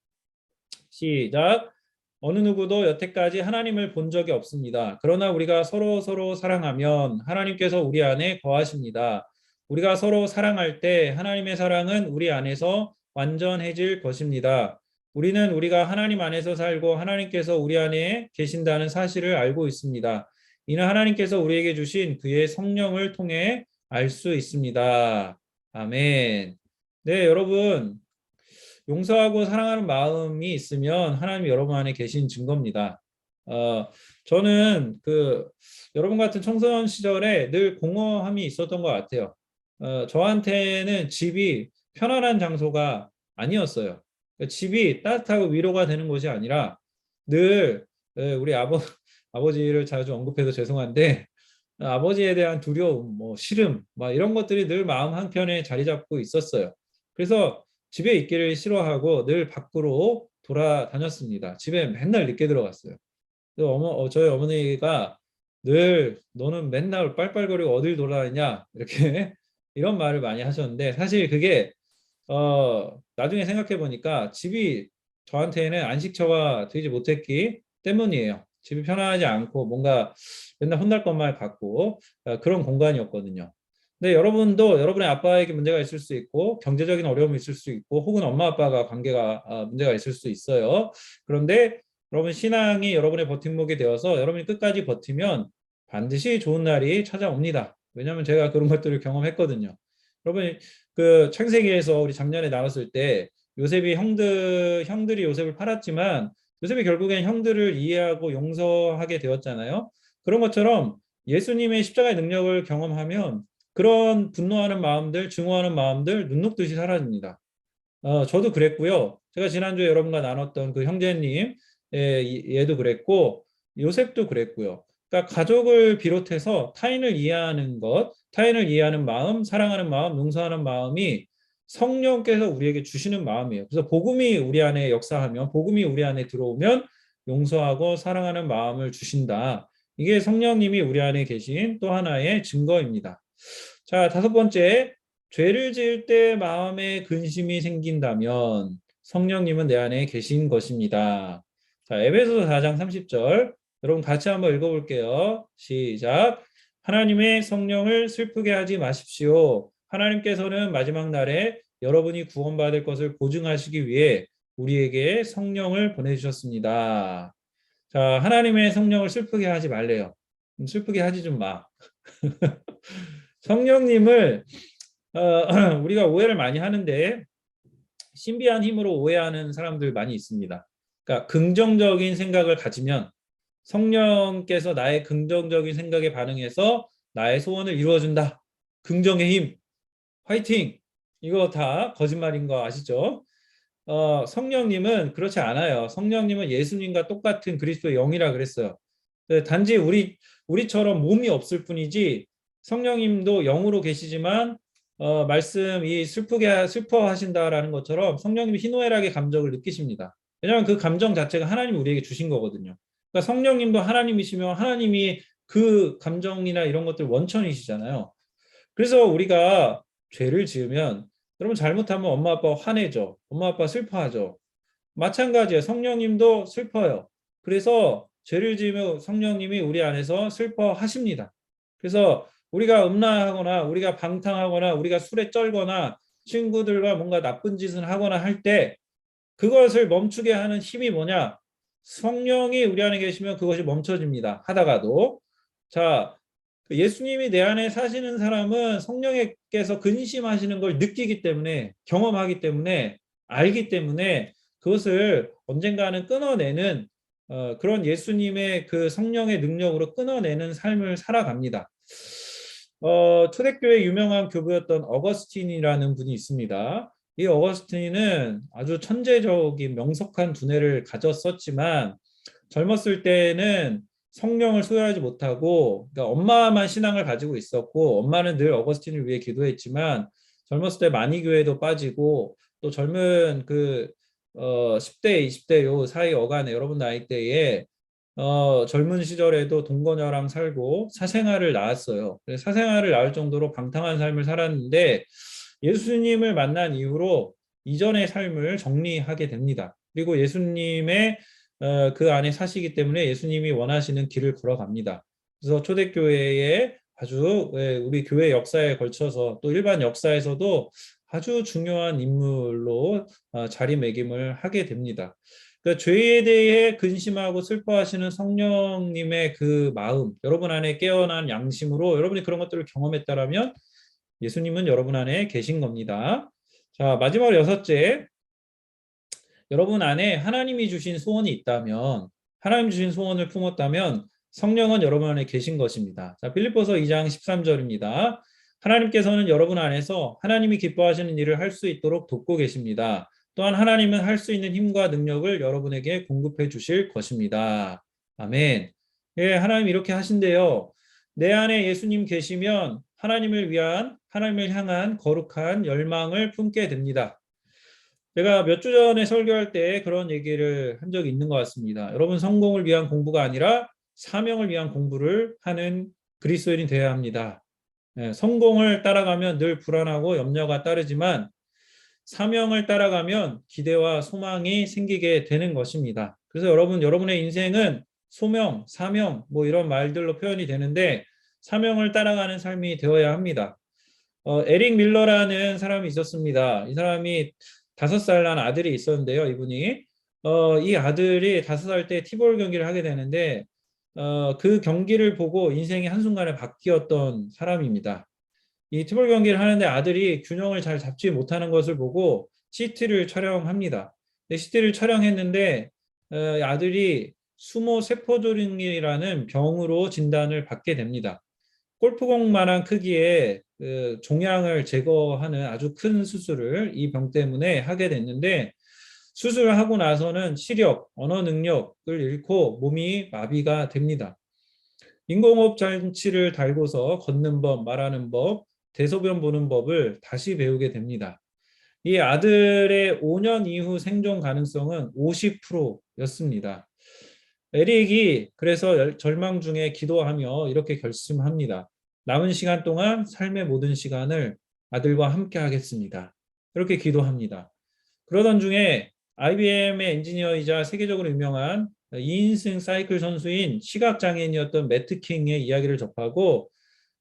시작. 어느 누구도 여태까지 하나님을 본 적이 없습니다. 그러나 우리가 서로 사랑하면 하나님께서 우리 안에 거하십니다. 우리가 서로 사랑할 때 하나님의 사랑은 우리 안에서 완전해질 것입니다. 우리는 우리가 하나님 안에서 살고 하나님께서 우리 안에 계신다는 사실을 알고 있습니다. 이는 하나님께서 우리에게 주신 그의 성령을 통해 알 수 있습니다. 아멘. 네, 여러분 용서하고 사랑하는 마음이 있으면 하나님이 여러분 안에 계신 증거입니다. 저는 여러분 같은 청소년 시절에 늘 공허함이 있었던 것 같아요. 저한테는 집이 편안한 장소가 아니었어요. 집이 따뜻하고 위로가 되는 곳이 아니라 늘 우리 아버지를 자주 언급해서 죄송한데 아버지에 대한 두려움, 뭐 싫음, 막 이런 것들이 늘 마음 한켠에 자리 잡고 있었어요. 그래서 집에 있기를 싫어하고 늘 밖으로 돌아다녔습니다. 집에 맨날 늦게 들어갔어요. 저희 어머니가 늘 너는 맨날 빨빨거리고 어딜 돌아다니냐 이렇게 이런 말을 많이 하셨는데 사실 그게 나중에 생각해 보니까 집이 저한테는 안식처가 되지 못했기 때문이에요. 집이 편안하지 않고 뭔가 맨날 혼날 것만 같고 그런 공간이었거든요. 근데 여러분도 여러분의 아빠에게 문제가 있을 수 있고 경제적인 어려움이 있을 수 있고 혹은 엄마 아빠가 관계가 문제가 있을 수 있어요. 그런데 여러분 신앙이 여러분의 버팀목이 되어서 여러분이 끝까지 버티면 반드시 좋은 날이 찾아옵니다. 왜냐하면 제가 그런 것들을 경험했거든요. 여러분 그 창세기에서 우리 작년에 나눴을 때 요셉이 형들이 요셉을 팔았지만 요셉이 결국엔 형들을 이해하고 용서하게 되었잖아요. 그런 것처럼 예수님의 십자가의 능력을 경험하면 그런 분노하는 마음들, 증오하는 마음들 눈 녹듯이 사라집니다. 저도 그랬고요. 제가 지난주에 여러분과 나눴던 그 형제님, 얘도 그랬고 요셉도 그랬고요. 그러니까 가족을 비롯해서 타인을 이해하는 것, 타인을 이해하는 마음, 사랑하는 마음, 용서하는 마음이 성령께서 우리에게 주시는 마음이에요. 그래서 복음이 우리 안에 역사하면, 복음이 우리 안에 들어오면 용서하고 사랑하는 마음을 주신다. 이게 성령님이 우리 안에 계신 또 하나의 증거입니다. 자, 다섯 번째, 죄를 지을 때 마음에 근심이 생긴다면 성령님은 내 안에 계신 것입니다. 자, 에베소서 4장 30절. 여러분 같이 한번 읽어볼게요. 시작. 하나님의 성령을 슬프게 하지 마십시오. 하나님께서는 마지막 날에 여러분이 구원받을 것을 보증하시기 위해 우리에게 성령을 보내주셨습니다. 자, 하나님의 성령을 슬프게 하지 말래요. 슬프게 하지 좀 마. 성령님을 우리가 오해를 많이 하는데 신비한 힘으로 오해하는 사람들 많이 있습니다. 그러니까 긍정적인 생각을 가지면 성령께서 나의 긍정적인 생각에 반응해서 나의 소원을 이루어준다. 긍정의 힘, 화이팅! 이거 다 거짓말인 거 아시죠? 성령님은 그렇지 않아요. 성령님은 예수님과 똑같은 그리스도의 영이라 그랬어요. 단지 우리처럼 몸이 없을 뿐이지 성령님도 영으로 계시지만 말씀 이 슬퍼하신다라는 것처럼 성령님이 희노애락의 감정을 느끼십니다. 왜냐하면 그 감정 자체가 하나님이 우리에게 주신 거거든요. 그러니까 성령님도 하나님이시며 하나님이 그 감정이나 이런 것들 원천이시잖아요. 그래서 우리가 죄를 지으면 여러분 잘못하면 엄마 아빠 화내죠. 엄마 아빠 슬퍼하죠. 마찬가지예요. 성령님도 슬퍼요. 그래서 죄를 지으면 성령님이 우리 안에서 슬퍼하십니다. 그래서 우리가 음란하거나 우리가 방탕하거나 우리가 술에 쩔거나 친구들과 뭔가 나쁜 짓을 하거나 할 때 그것을 멈추게 하는 힘이 뭐냐? 성령이 우리 안에 계시면 그것이 멈춰집니다. 하다가도. 자, 예수님이 내 안에 사시는 사람은 성령께서 근심하시는 걸 느끼기 때문에, 경험하기 때문에, 알기 때문에 그것을 언젠가는 끊어내는 그런 예수님의 그 성령의 능력으로 끊어내는 삶을 살아갑니다. 초대교회 유명한 교부였던 어거스틴이라는 분이 있습니다. 이 어거스틴은 아주 천재적인 명석한 두뇌를 가졌었지만 젊었을 때는 성령을 소유하지 못하고, 그러니까 엄마만 신앙을 가지고 있었고, 엄마는 늘 어거스틴을 위해 기도했지만 젊었을 때 마니교회도 빠지고 또 젊은 10대, 20대 요 사이 어간에 여러분 나이대에 젊은 시절에도 동거녀랑 살고 사생아를 낳았어요. 사생아를 낳을 정도로 방탕한 삶을 살았는데 예수님을 만난 이후로 이전의 삶을 정리하게 됩니다. 그리고 예수님의 그 안에 사시기 때문에 예수님이 원하시는 길을 걸어갑니다. 그래서 초대교회에 아주 우리 교회 역사에 걸쳐서 또 일반 역사에서도 아주 중요한 인물로 자리매김을 하게 됩니다. 그러니까 죄에 대해 근심하고 슬퍼하시는 성령님의 그 마음, 여러분 안에 깨어난 양심으로 여러분이 그런 것들을 경험했다라면 예수님은 여러분 안에 계신 겁니다. 자, 마지막으로 여섯째, 여러분 안에 하나님이 주신 소원이 있다면, 하나님 주신 소원을 품었다면 성령은 여러분 안에 계신 것입니다. 자, 빌립보서 2장 13절입니다. 하나님께서는 여러분 안에서 하나님이 기뻐하시는 일을 할 수 있도록 돕고 계십니다. 또한 하나님은 할 수 있는 힘과 능력을 여러분에게 공급해 주실 것입니다. 아멘. 예, 하나님 이렇게 하신대요. 내 안에 예수님 계시면 하나님을 향한 거룩한 열망을 품게 됩니다. 제가 몇 주 전에 설교할 때 그런 얘기를 한 적이 있는 것 같습니다. 여러분 성공을 위한 공부가 아니라 사명을 위한 공부를 하는 그리스도인이 되어야 합니다. 성공을 따라가면 늘 불안하고 염려가 따르지만 사명을 따라가면 기대와 소망이 생기게 되는 것입니다. 그래서 여러분의 인생은 소명, 사명 뭐 이런 말들로 표현이 되는데 사명을 따라가는 삶이 되어야 합니다. 에릭 밀러라는 사람이 있었습니다. 이 사람이 5살 난 아들이 있었는데요. 이분이 이 아들이 5살 때 티볼 경기를 하게 되는데 그 경기를 보고 인생이 한순간에 바뀌었던 사람입니다. 이 티볼 경기를 하는데 아들이 균형을 잘 잡지 못하는 것을 보고 CT를 촬영합니다. CT를 촬영했는데 아들이 수모세포졸중이라는 병으로 진단을 받게 됩니다. 골프공만한 크기의 종양을 제거하는 아주 큰 수술을 이 병 때문에 하게 됐는데 수술을 하고 나서는 시력, 언어 능력을 잃고 몸이 마비가 됩니다. 인공호흡 장치를 달고서 걷는 법, 말하는 법, 대소변 보는 법을 다시 배우게 됩니다. 이 아들의 5년 이후 생존 가능성은 50%였습니다. 에릭이 그래서 절망 중에 기도하며 이렇게 결심합니다. 남은 시간 동안 삶의 모든 시간을 아들과 함께 하겠습니다. 이렇게 기도합니다. 그러던 중에 IBM의 엔지니어이자 세계적으로 유명한 2인승 사이클 선수인 시각장애인이었던 매트 킹의 이야기를 접하고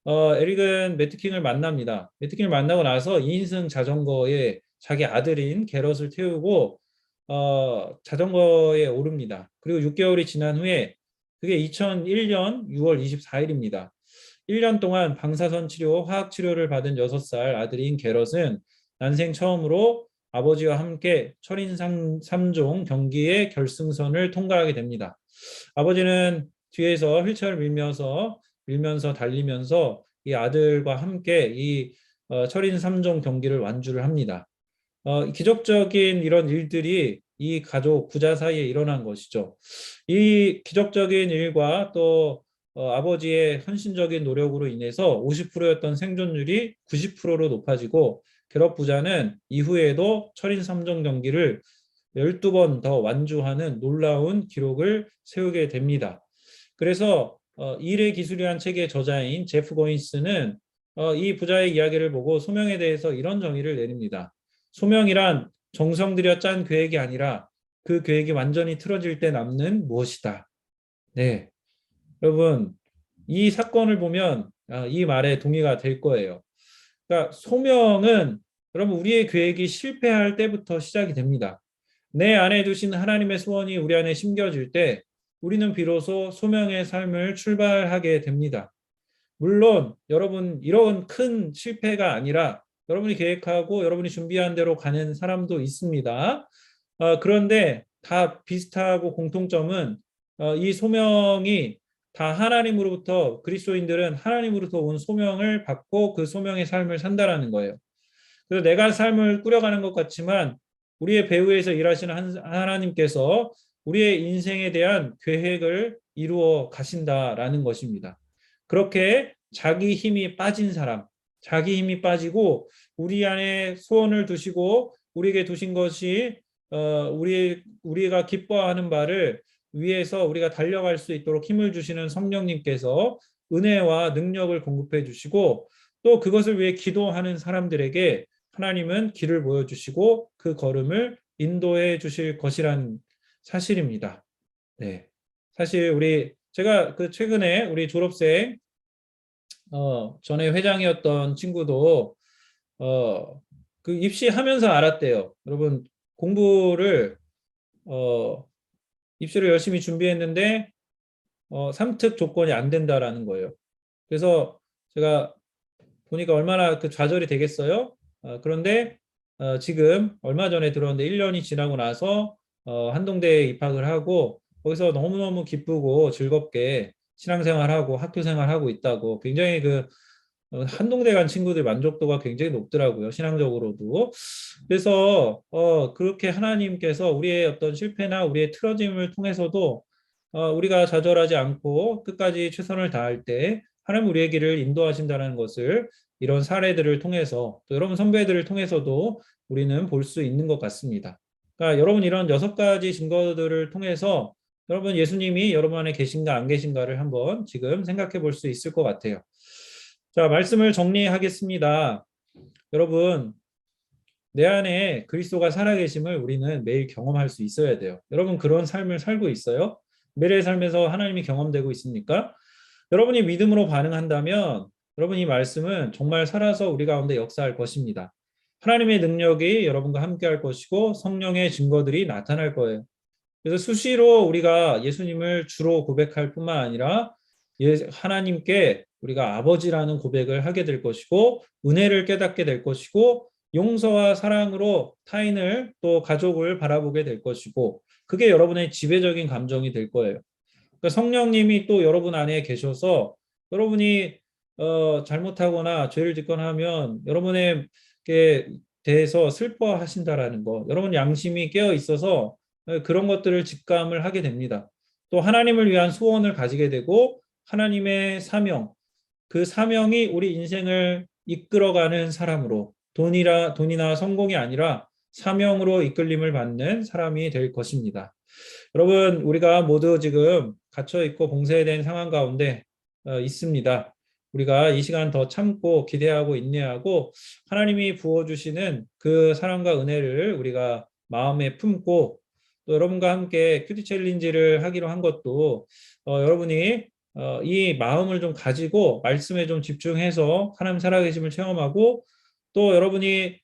에릭은 매트 킹을 만납니다. 매트 킹을 만나고 나서 2인승 자전거에 자기 아들인 게럿을 태우고 자전거에 오릅니다. 그리고 6개월이 지난 후에 그게 2001년 6월 24일입니다. 1년 동안 방사선 치료, 화학 치료를 받은 6살 아들인 게럿은 난생 처음으로 아버지와 함께 철인 3종 경기의 결승선을 통과하게 됩니다. 아버지는 뒤에서 휠체어를 밀면서 달리면서 이 아들과 함께 이 철인 3종 경기를 완주를 합니다. 기적적인 이런 일들이 이 가족 부자 사이에 일어난 것이죠. 이 기적적인 일과 또 아버지의 헌신적인 노력으로 인해서 50%였던 생존율이 90%로 높아지고 게럿 부자는 이후에도 철인 3종 경기를 12번 더 완주하는 놀라운 기록을 세우게 됩니다. 그래서 일의 기술이란 책의 저자인 제프 고인스는 이 부자의 이야기를 보고 소명에 대해서 이런 정의를 내립니다. 소명이란 정성 들여 짠 계획이 아니라 그 계획이 완전히 틀어질 때 남는 무엇이다. 네, 여러분 이 사건을 보면 이 말에 동의가 될 거예요. 그러니까 소명은 여러분 우리의 계획이 실패할 때부터 시작이 됩니다. 내 안에 두신 하나님의 소원이 우리 안에 심겨질 때 우리는 비로소 소명의 삶을 출발하게 됩니다. 물론 여러분 이런 큰 실패가 아니라 여러분이 계획하고 여러분이 준비한 대로 가는 사람도 있습니다. 그런데 다 비슷하고 공통점은 이 소명이 다 하나님으로부터 그리스도인들은 하나님으로부터 온 소명을 받고 그 소명의 삶을 산다라는 거예요. 그래서 내가 삶을 꾸려가는 것 같지만 우리의 배후에서 일하시는 하나님께서 우리의 인생에 대한 계획을 이루어 가신다라는 것입니다. 그렇게 자기 힘이 빠진 사람, 자기 힘이 빠지고 우리 안에 소원을 두시고 우리에게 두신 것이 우리가 기뻐하는 바를 위해서 우리가 달려갈 수 있도록 힘을 주시는 성령님께서 은혜와 능력을 공급해 주시고 또 그것을 위해 기도하는 사람들에게 하나님은 길을 보여주시고 그 걸음을 인도해 주실 것이란 사실입니다. 네, 사실 제가 그 최근에 우리 졸업생 전에 회장이었던 친구도 그 입시하면서 알았대요. 여러분 공부를 입시를 열심히 준비했는데 3특 조건이 안 된다라는 거예요. 그래서 제가 보니까 얼마나 그 좌절이 되겠어요. 그런데 지금 얼마 전에 들어왔는데 1년이 지나고 나서 한동대에 입학을 하고 거기서 너무너무 기쁘고 즐겁게 신앙생활하고 학교생활하고 있다고 굉장히 그 한동대 간 친구들 만족도가 굉장히 높더라고요. 신앙적으로도. 그래서 그렇게 하나님께서 우리의 어떤 실패나 우리의 틀어짐을 통해서도 우리가 좌절하지 않고 끝까지 최선을 다할 때 하나님 우리의 길을 인도하신다는 것을 이런 사례들을 통해서 또 여러분 선배들을 통해서도 우리는 볼 수 있는 것 같습니다. 그러니까 여러분 이런 6가지 증거들을 통해서 여러분 예수님이 여러분 안에 계신가 안 계신가를 한번 지금 생각해 볼 수 있을 것 같아요. 자, 말씀을 정리하겠습니다. 여러분, 내 안에 그리스도가 살아계심을 우리는 매일 경험할 수 있어야 돼요. 여러분 그런 삶을 살고 있어요? 매일의 삶에서 하나님이 경험되고 있습니까? 여러분이 믿음으로 반응한다면 여러분 이 말씀은 정말 살아서 우리 가운데 역사할 것입니다. 하나님의 능력이 여러분과 함께 할 것이고 성령의 증거들이 나타날 거예요. 그래서 수시로 우리가 예수님을 주로 고백할 뿐만 아니라 하나님께 우리가 아버지라는 고백을 하게 될 것이고 은혜를 깨닫게 될 것이고 용서와 사랑으로 타인을 또 가족을 바라보게 될 것이고 그게 여러분의 지배적인 감정이 될 거예요. 그러니까 성령님이 또 여러분 안에 계셔서 여러분이 잘못하거나 죄를 짓거나 하면 여러분에게 대해서 슬퍼하신다라는 거. 여러분 양심이 깨어 있어서 그런 것들을 직감을 하게 됩니다. 또 하나님을 위한 소원을 가지게 되고 하나님의 사명, 그 사명이 우리 인생을 이끌어가는 사람으로 돈이나 성공이 아니라 사명으로 이끌림을 받는 사람이 될 것입니다. 여러분, 우리가 모두 지금 갇혀 있고 봉쇄된 상황 가운데 있습니다. 우리가 이 시간 더 참고 기대하고 인내하고 하나님이 부어주시는 그 사랑과 은혜를 우리가 마음에 품고 또 여러분과 함께 큐티 챌린지를 하기로 한 것도 여러분이 이 마음을 좀 가지고 말씀에 좀 집중해서 하나님 살아계심을 체험하고 또 여러분이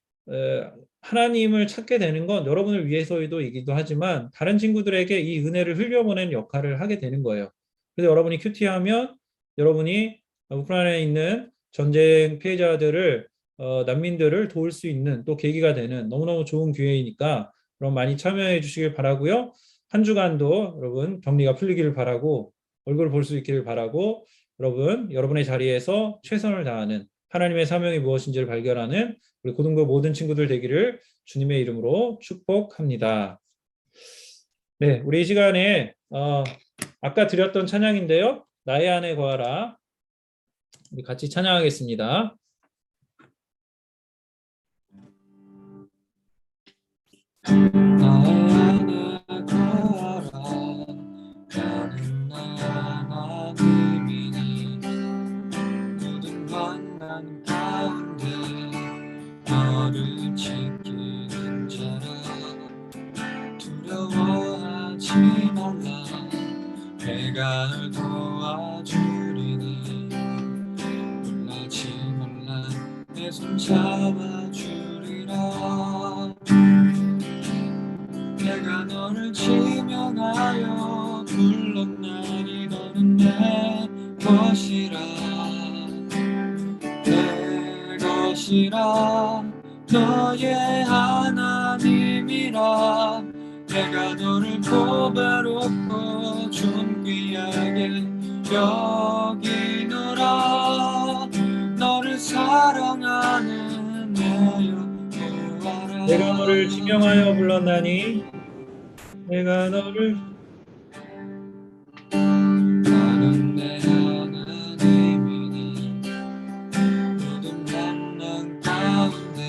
하나님을 찾게 되는 건 여러분을 위해서이기도 하지만 다른 친구들에게 이 은혜를 흘려보내는 역할을 하게 되는 거예요. 그래서 여러분이 큐티하면 여러분이 우크라이나에 있는 전쟁 피해자들을 난민들을 도울 수 있는 또 계기가 되는 너무너무 좋은 기회이니까 그럼 많이 참여해 주시길 바라고요. 한 주간도 여러분 격리가 풀리기를 바라고 얼굴을 볼 수 있기를 바라고 여러분의 자리에서 최선을 다하는 하나님의 사명이 무엇인지를 발견하는 우리 고등부 모든 친구들 되기를 주님의 이름으로 축복합니다. 네, 우리 이 시간에 아까 드렸던 찬양인데요. 나의 안에 거하라. 우리 같이 찬양하겠습니다. 나의 안에 거하라. 나는 나의 하나님이니 모든 환난 가운데 너를 지키는 자라. 두려워하지 말라. 내가 널 도와주리니 놀라지 말라. 내 손 잡아주리라. 내가 너를 지명하여 불렀나니 너는 내 것이라. 내 것이라. 너의 하나님이라. 내가 너를 보배롭고 존귀하게 여기노라. 너를 사랑하는 내 여호와라. 내가 너를 지명하여 불렀나니 내가 너를 나는 내 하나님이니 모든 만난 가운데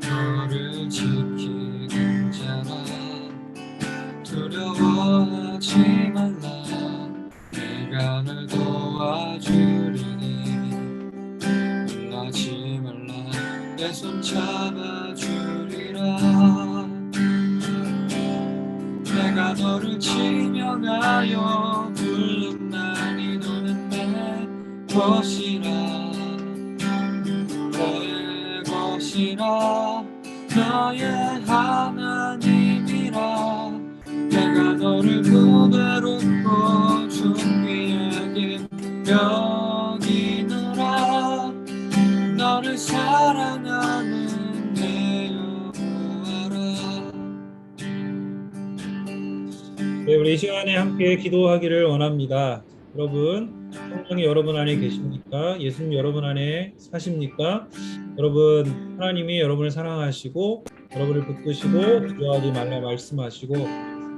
너를 지키는 자라. 두려워하지 말라. 내가 널 도와주리니 놀라지 말라. 내 손 잡아주리라. 내가 너를 지명하여 불렀나니 너는 내 것이라. 너의 것이라. 너의 하나님이라. 내가 너를 보배롭고 존귀하게 여기노라. 너를 사랑하는 내 여호와라. 네, 우리 이 시간에 함께 기도하기를 원합니다. 여러분, 성령이 여러분 안에 계십니까? 예수님 여러분 안에 사십니까? 여러분, 하나님이 여러분을 사랑하시고 여러분을 붙드시고 두려워하지 말라 말씀하시고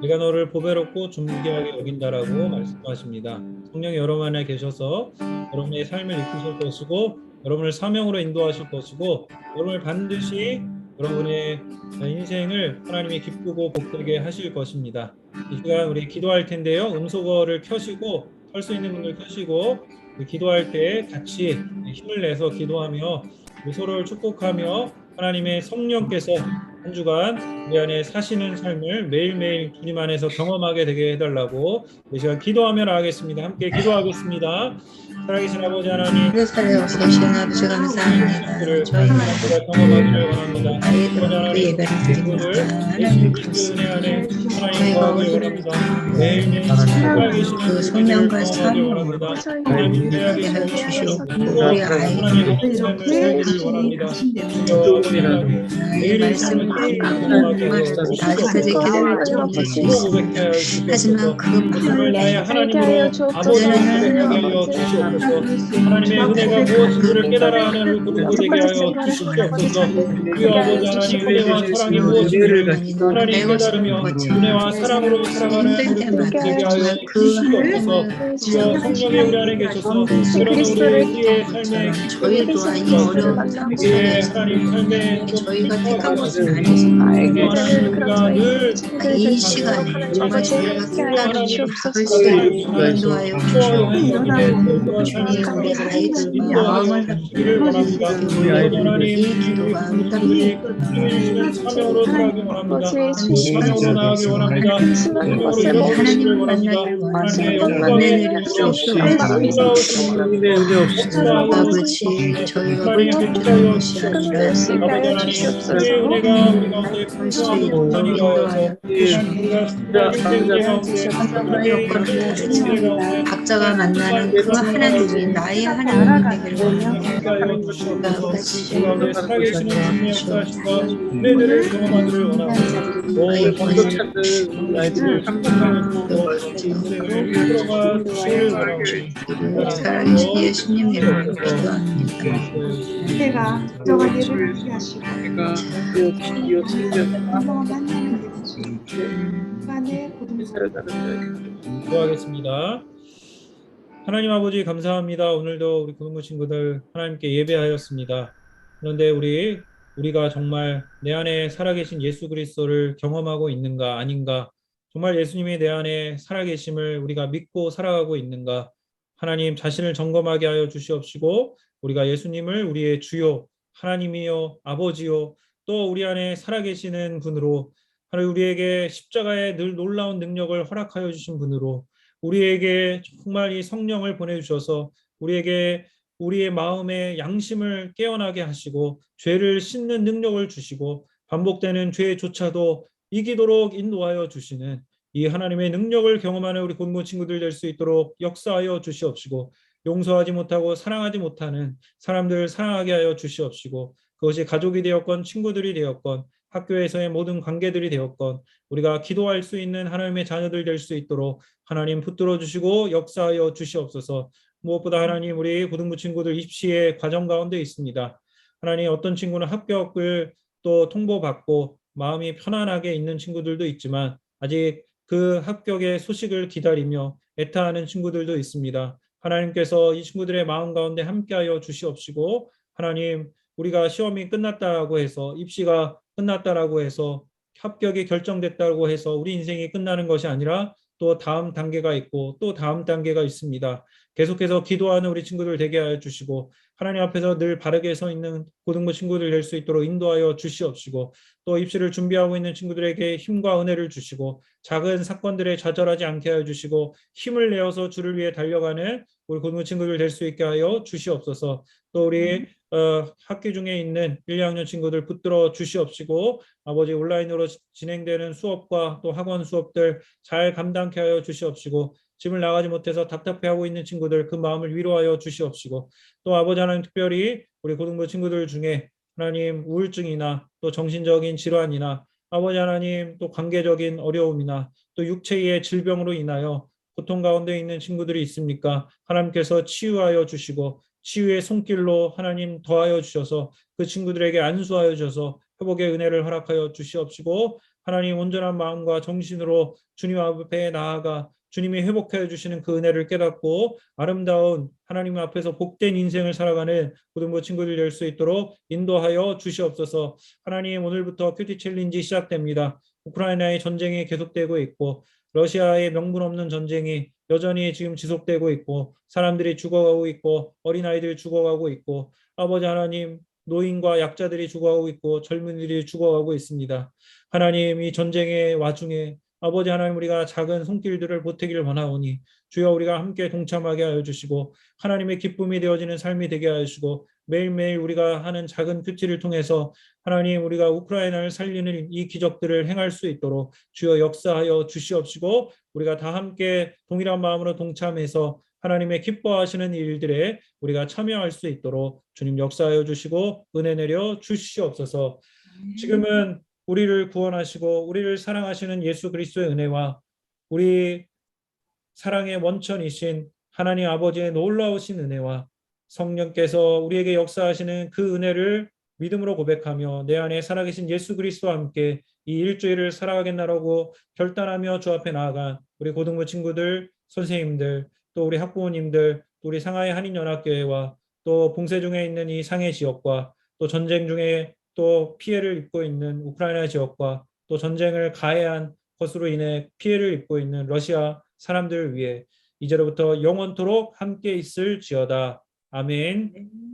내가 너를 보배롭고 존귀하게 여긴다라고 말씀하십니다. 성령이 여러분 안에 계셔서 여러분의 삶을 이끄실 것이고 여러분을 사명으로 인도하실 것이고 여러분을 반드시 여러분의 인생을 하나님이 기쁘고 복되게 하실 것입니다. 이 시간 우리 기도할 텐데요. 음소거를 켜시고 할 수 있는 분들 켜시고 기도할 때 같이 힘을 내서 기도하며 서로를 축복하며 하나님의 성령께서 한 주간 우리 안에 사시는 삶을 매일매일 주님 안에서 경험하게 되게 해달라고 이 시간 기도하며 나가겠습니다. 함께 기도하겠습니다. 살아계신 아버지 하나님, 살아오신 아버지 감사합니다. 저희는 경험하기를 원합니다. 아이들을 예배를 드립니다. 하나님 은혜 감사합니다. 안에 저희가 하나님 오늘 원합니다. 매일매일 살아계시는 그 소명과 경험하기를 사명을 원합니다. 하게 하여 주시옵고 우리 아이들을 살기를 원합니다. 나의 말씀을 아직까지 기다릴 줄 모르겠습니다. 하지만 그 마음을 나의 하나님으로 그들은 아버지를 고백하게 하여 주시옵소서. 주시옵소서. 하나님의 은혜가 무엇인지를 깨달아 하는 우리 고등부 되게 하여 주시옵소서. 주여 아버지 하나님 은혜와 사랑이 무엇인지를 하나님 깨달으며 은혜와 사랑으로 살아가는 우리 고등부 되게 하여 주시옵소서. 주여 성령이 우리 안에 계셔서 그런 우리의 삶의 기쁨을 저희도 이 어려운 우리의 하나님 삶의 저희가 택한 것은 아니지만 하나님 우리가 늘 이 시간에 정말 저희가 깨달음을 받을 수 있고 인도하여 주시고 주님 우리 아이의 마음을 주기를 원합니다. 하나님 이 기도가 응답이 사명으로 살아가기 원합니다. 사명으로 나가기 원합니다. 하나님을 만나길 원하시고 은혜를 주시옵소서. 아버지 저희가 물질주는 것이 아니라 각자가 만나는 그 하나님이 나의 하나님이 되기를 원합니다. 은혜를 경험하기를 원합니다. 오 번도 찾는 아이들을 들어가 주시기를 원합니다. 살아계신 예수님 이름으로 기도합니다. 내가 너가 예를 듣게 하시고 너와 만나는 만의 기도하겠습니다. 하나님 아버지 감사합니다. 오늘도 우리 고등부 친구들 하나님께 예배하였습니다. 그런데 우리가 정말 내 안에 살아계신 예수 그리스도를 경험하고 있는가 아닌가, 정말 예수님이 내 안에 살아계심을 우리가 믿고 살아가고 있는가, 하나님 자신을 점검하게 하여 주시옵시고 우리가 예수님을 우리의 주요 하나님이요 아버지요 또 우리 안에 살아계시는 분으로, 하나님 우리에게 십자가의 늘 놀라운 능력을 허락하여 주신 분으로, 우리에게 정말 이 성령을 보내주셔서 우리에게 우리의 마음의 양심을 깨어나게 하시고 죄를 씻는 능력을 주시고 반복되는 죄조차도 이기도록 인도하여 주시는 이 하나님의 능력을 경험하는 우리 고등부 친구들 될 수 있도록 역사하여 주시옵시고, 용서하지 못하고 사랑하지 못하는 사람들을 사랑하게 하여 주시옵시고, 그것이 가족이 되었건 친구들이 되었건 학교에서의 모든 관계들이 되었건 우리가 기도할 수 있는 하나님의 자녀들 될 수 있도록 하나님 붙들어 주시고 역사하여 주시옵소서. 무엇보다 하나님 우리 고등부 친구들 입시의 과정 가운데 있습니다. 하나님 어떤 친구는 합격을 또 통보받고 마음이 편안하게 있는 친구들도 있지만 아직 그 합격의 소식을 기다리며 애타하는 친구들도 있습니다. 하나님께서 이 친구들의 마음 가운데 함께하여 주시옵시고, 하나님 우리가 시험이 끝났다고 해서 입시가 끝났다라고 해서 합격이 결정됐다고 해서 우리 인생이 끝나는 것이 아니라 또 다음 단계가 있고 또 다음 단계가 있습니다. 계속해서 기도하는 우리 친구들 되게 하여 주시고 하나님 앞에서 늘 바르게 서 있는 고등부 친구들 될 수 있도록 인도하여 주시옵시고, 또 입시를 준비하고 있는 친구들에게 힘과 은혜를 주시고 작은 사건들에 좌절하지 않게 하여 주시고 힘을 내어서 주를 위해 달려가는 우리 고등부 친구들 될 수 있게 하여 주시옵소서. 또 우리 학기 중에 있는 1, 2학년 친구들 붙들어 주시옵시고 아버지 온라인으로 진행되는 수업과 또 학원 수업들 잘 감당케 하여 주시옵시고, 집을 나가지 못해서 답답해하고 있는 친구들 그 마음을 위로하여 주시옵시고, 또 아버지 하나님 특별히 우리 고등부 친구들 중에 하나님 우울증이나 또 정신적인 질환이나 아버지 하나님 또 관계적인 어려움이나 또 육체의 질병으로 인하여 고통 가운데 있는 친구들이 있습니까? 하나님께서 치유하여 주시고 치유의 손길로 하나님 더하여 주셔서 그 친구들에게 안수하여 주셔서 회복의 은혜를 허락하여 주시옵시고, 하나님 온전한 마음과 정신으로 주님 앞에 나아가 주님이 회복하여 주시는 그 은혜를 깨닫고 아름다운 하나님 앞에서 복된 인생을 살아가는 고등부 친구들 될 수 있도록 인도하여 주시옵소서. 하나님 오늘부터 큐티 챌린지 시작됩니다. 우크라이나의 전쟁이 계속되고 있고 러시아의 명분 없는 전쟁이 여전히 지금 지속되고 있고 사람들이 죽어가고 있고 어린아이들이 죽어가고 있고 아버지 하나님 노인과 약자들이 죽어가고 있고 젊은이들이 죽어가고 있습니다. 하나님 이 전쟁의 와중에 아버지 하나님 우리가 작은 손길들을 보태기를 원하오니 주여 우리가 함께 동참하게 하여 주시고 하나님의 기쁨이 되어지는 삶이 되게 하여 주시고 매일매일 우리가 하는 작은 큐티를 통해서 하나님 우리가 우크라이나를 살리는 이 기적들을 행할 수 있도록 주여 역사하여 주시옵시고 우리가 다 함께 동일한 마음으로 동참해서 하나님의 기뻐하시는 일들에 우리가 참여할 수 있도록 주님 역사하여 주시고 은혜 내려 주시옵소서. 지금은 우리를 구원하시고 우리를 사랑하시는 예수 그리스도의 은혜와 우리 사랑의 원천이신 하나님 아버지의 놀라우신 은혜와 성령께서 우리에게 역사하시는 그 은혜를 믿음으로 고백하며 내 안에 살아계신 예수 그리스도와 함께 이 일주일을 살아가겠나라고 결단하며 주 앞에 나아간 우리 고등부 친구들, 선생님들, 또 우리 학부모님들, 또 우리 상하이 한인연합교회와 또 봉쇄 중에 있는 이 상해 지역과 또 전쟁 중에 또 피해를 입고 있는 우크라이나 지역과 또 전쟁을 가해한 것으로 인해 피해를 입고 있는 러시아 사람들을 위해 이제로부터 영원토록 함께 있을지어다. 아멘.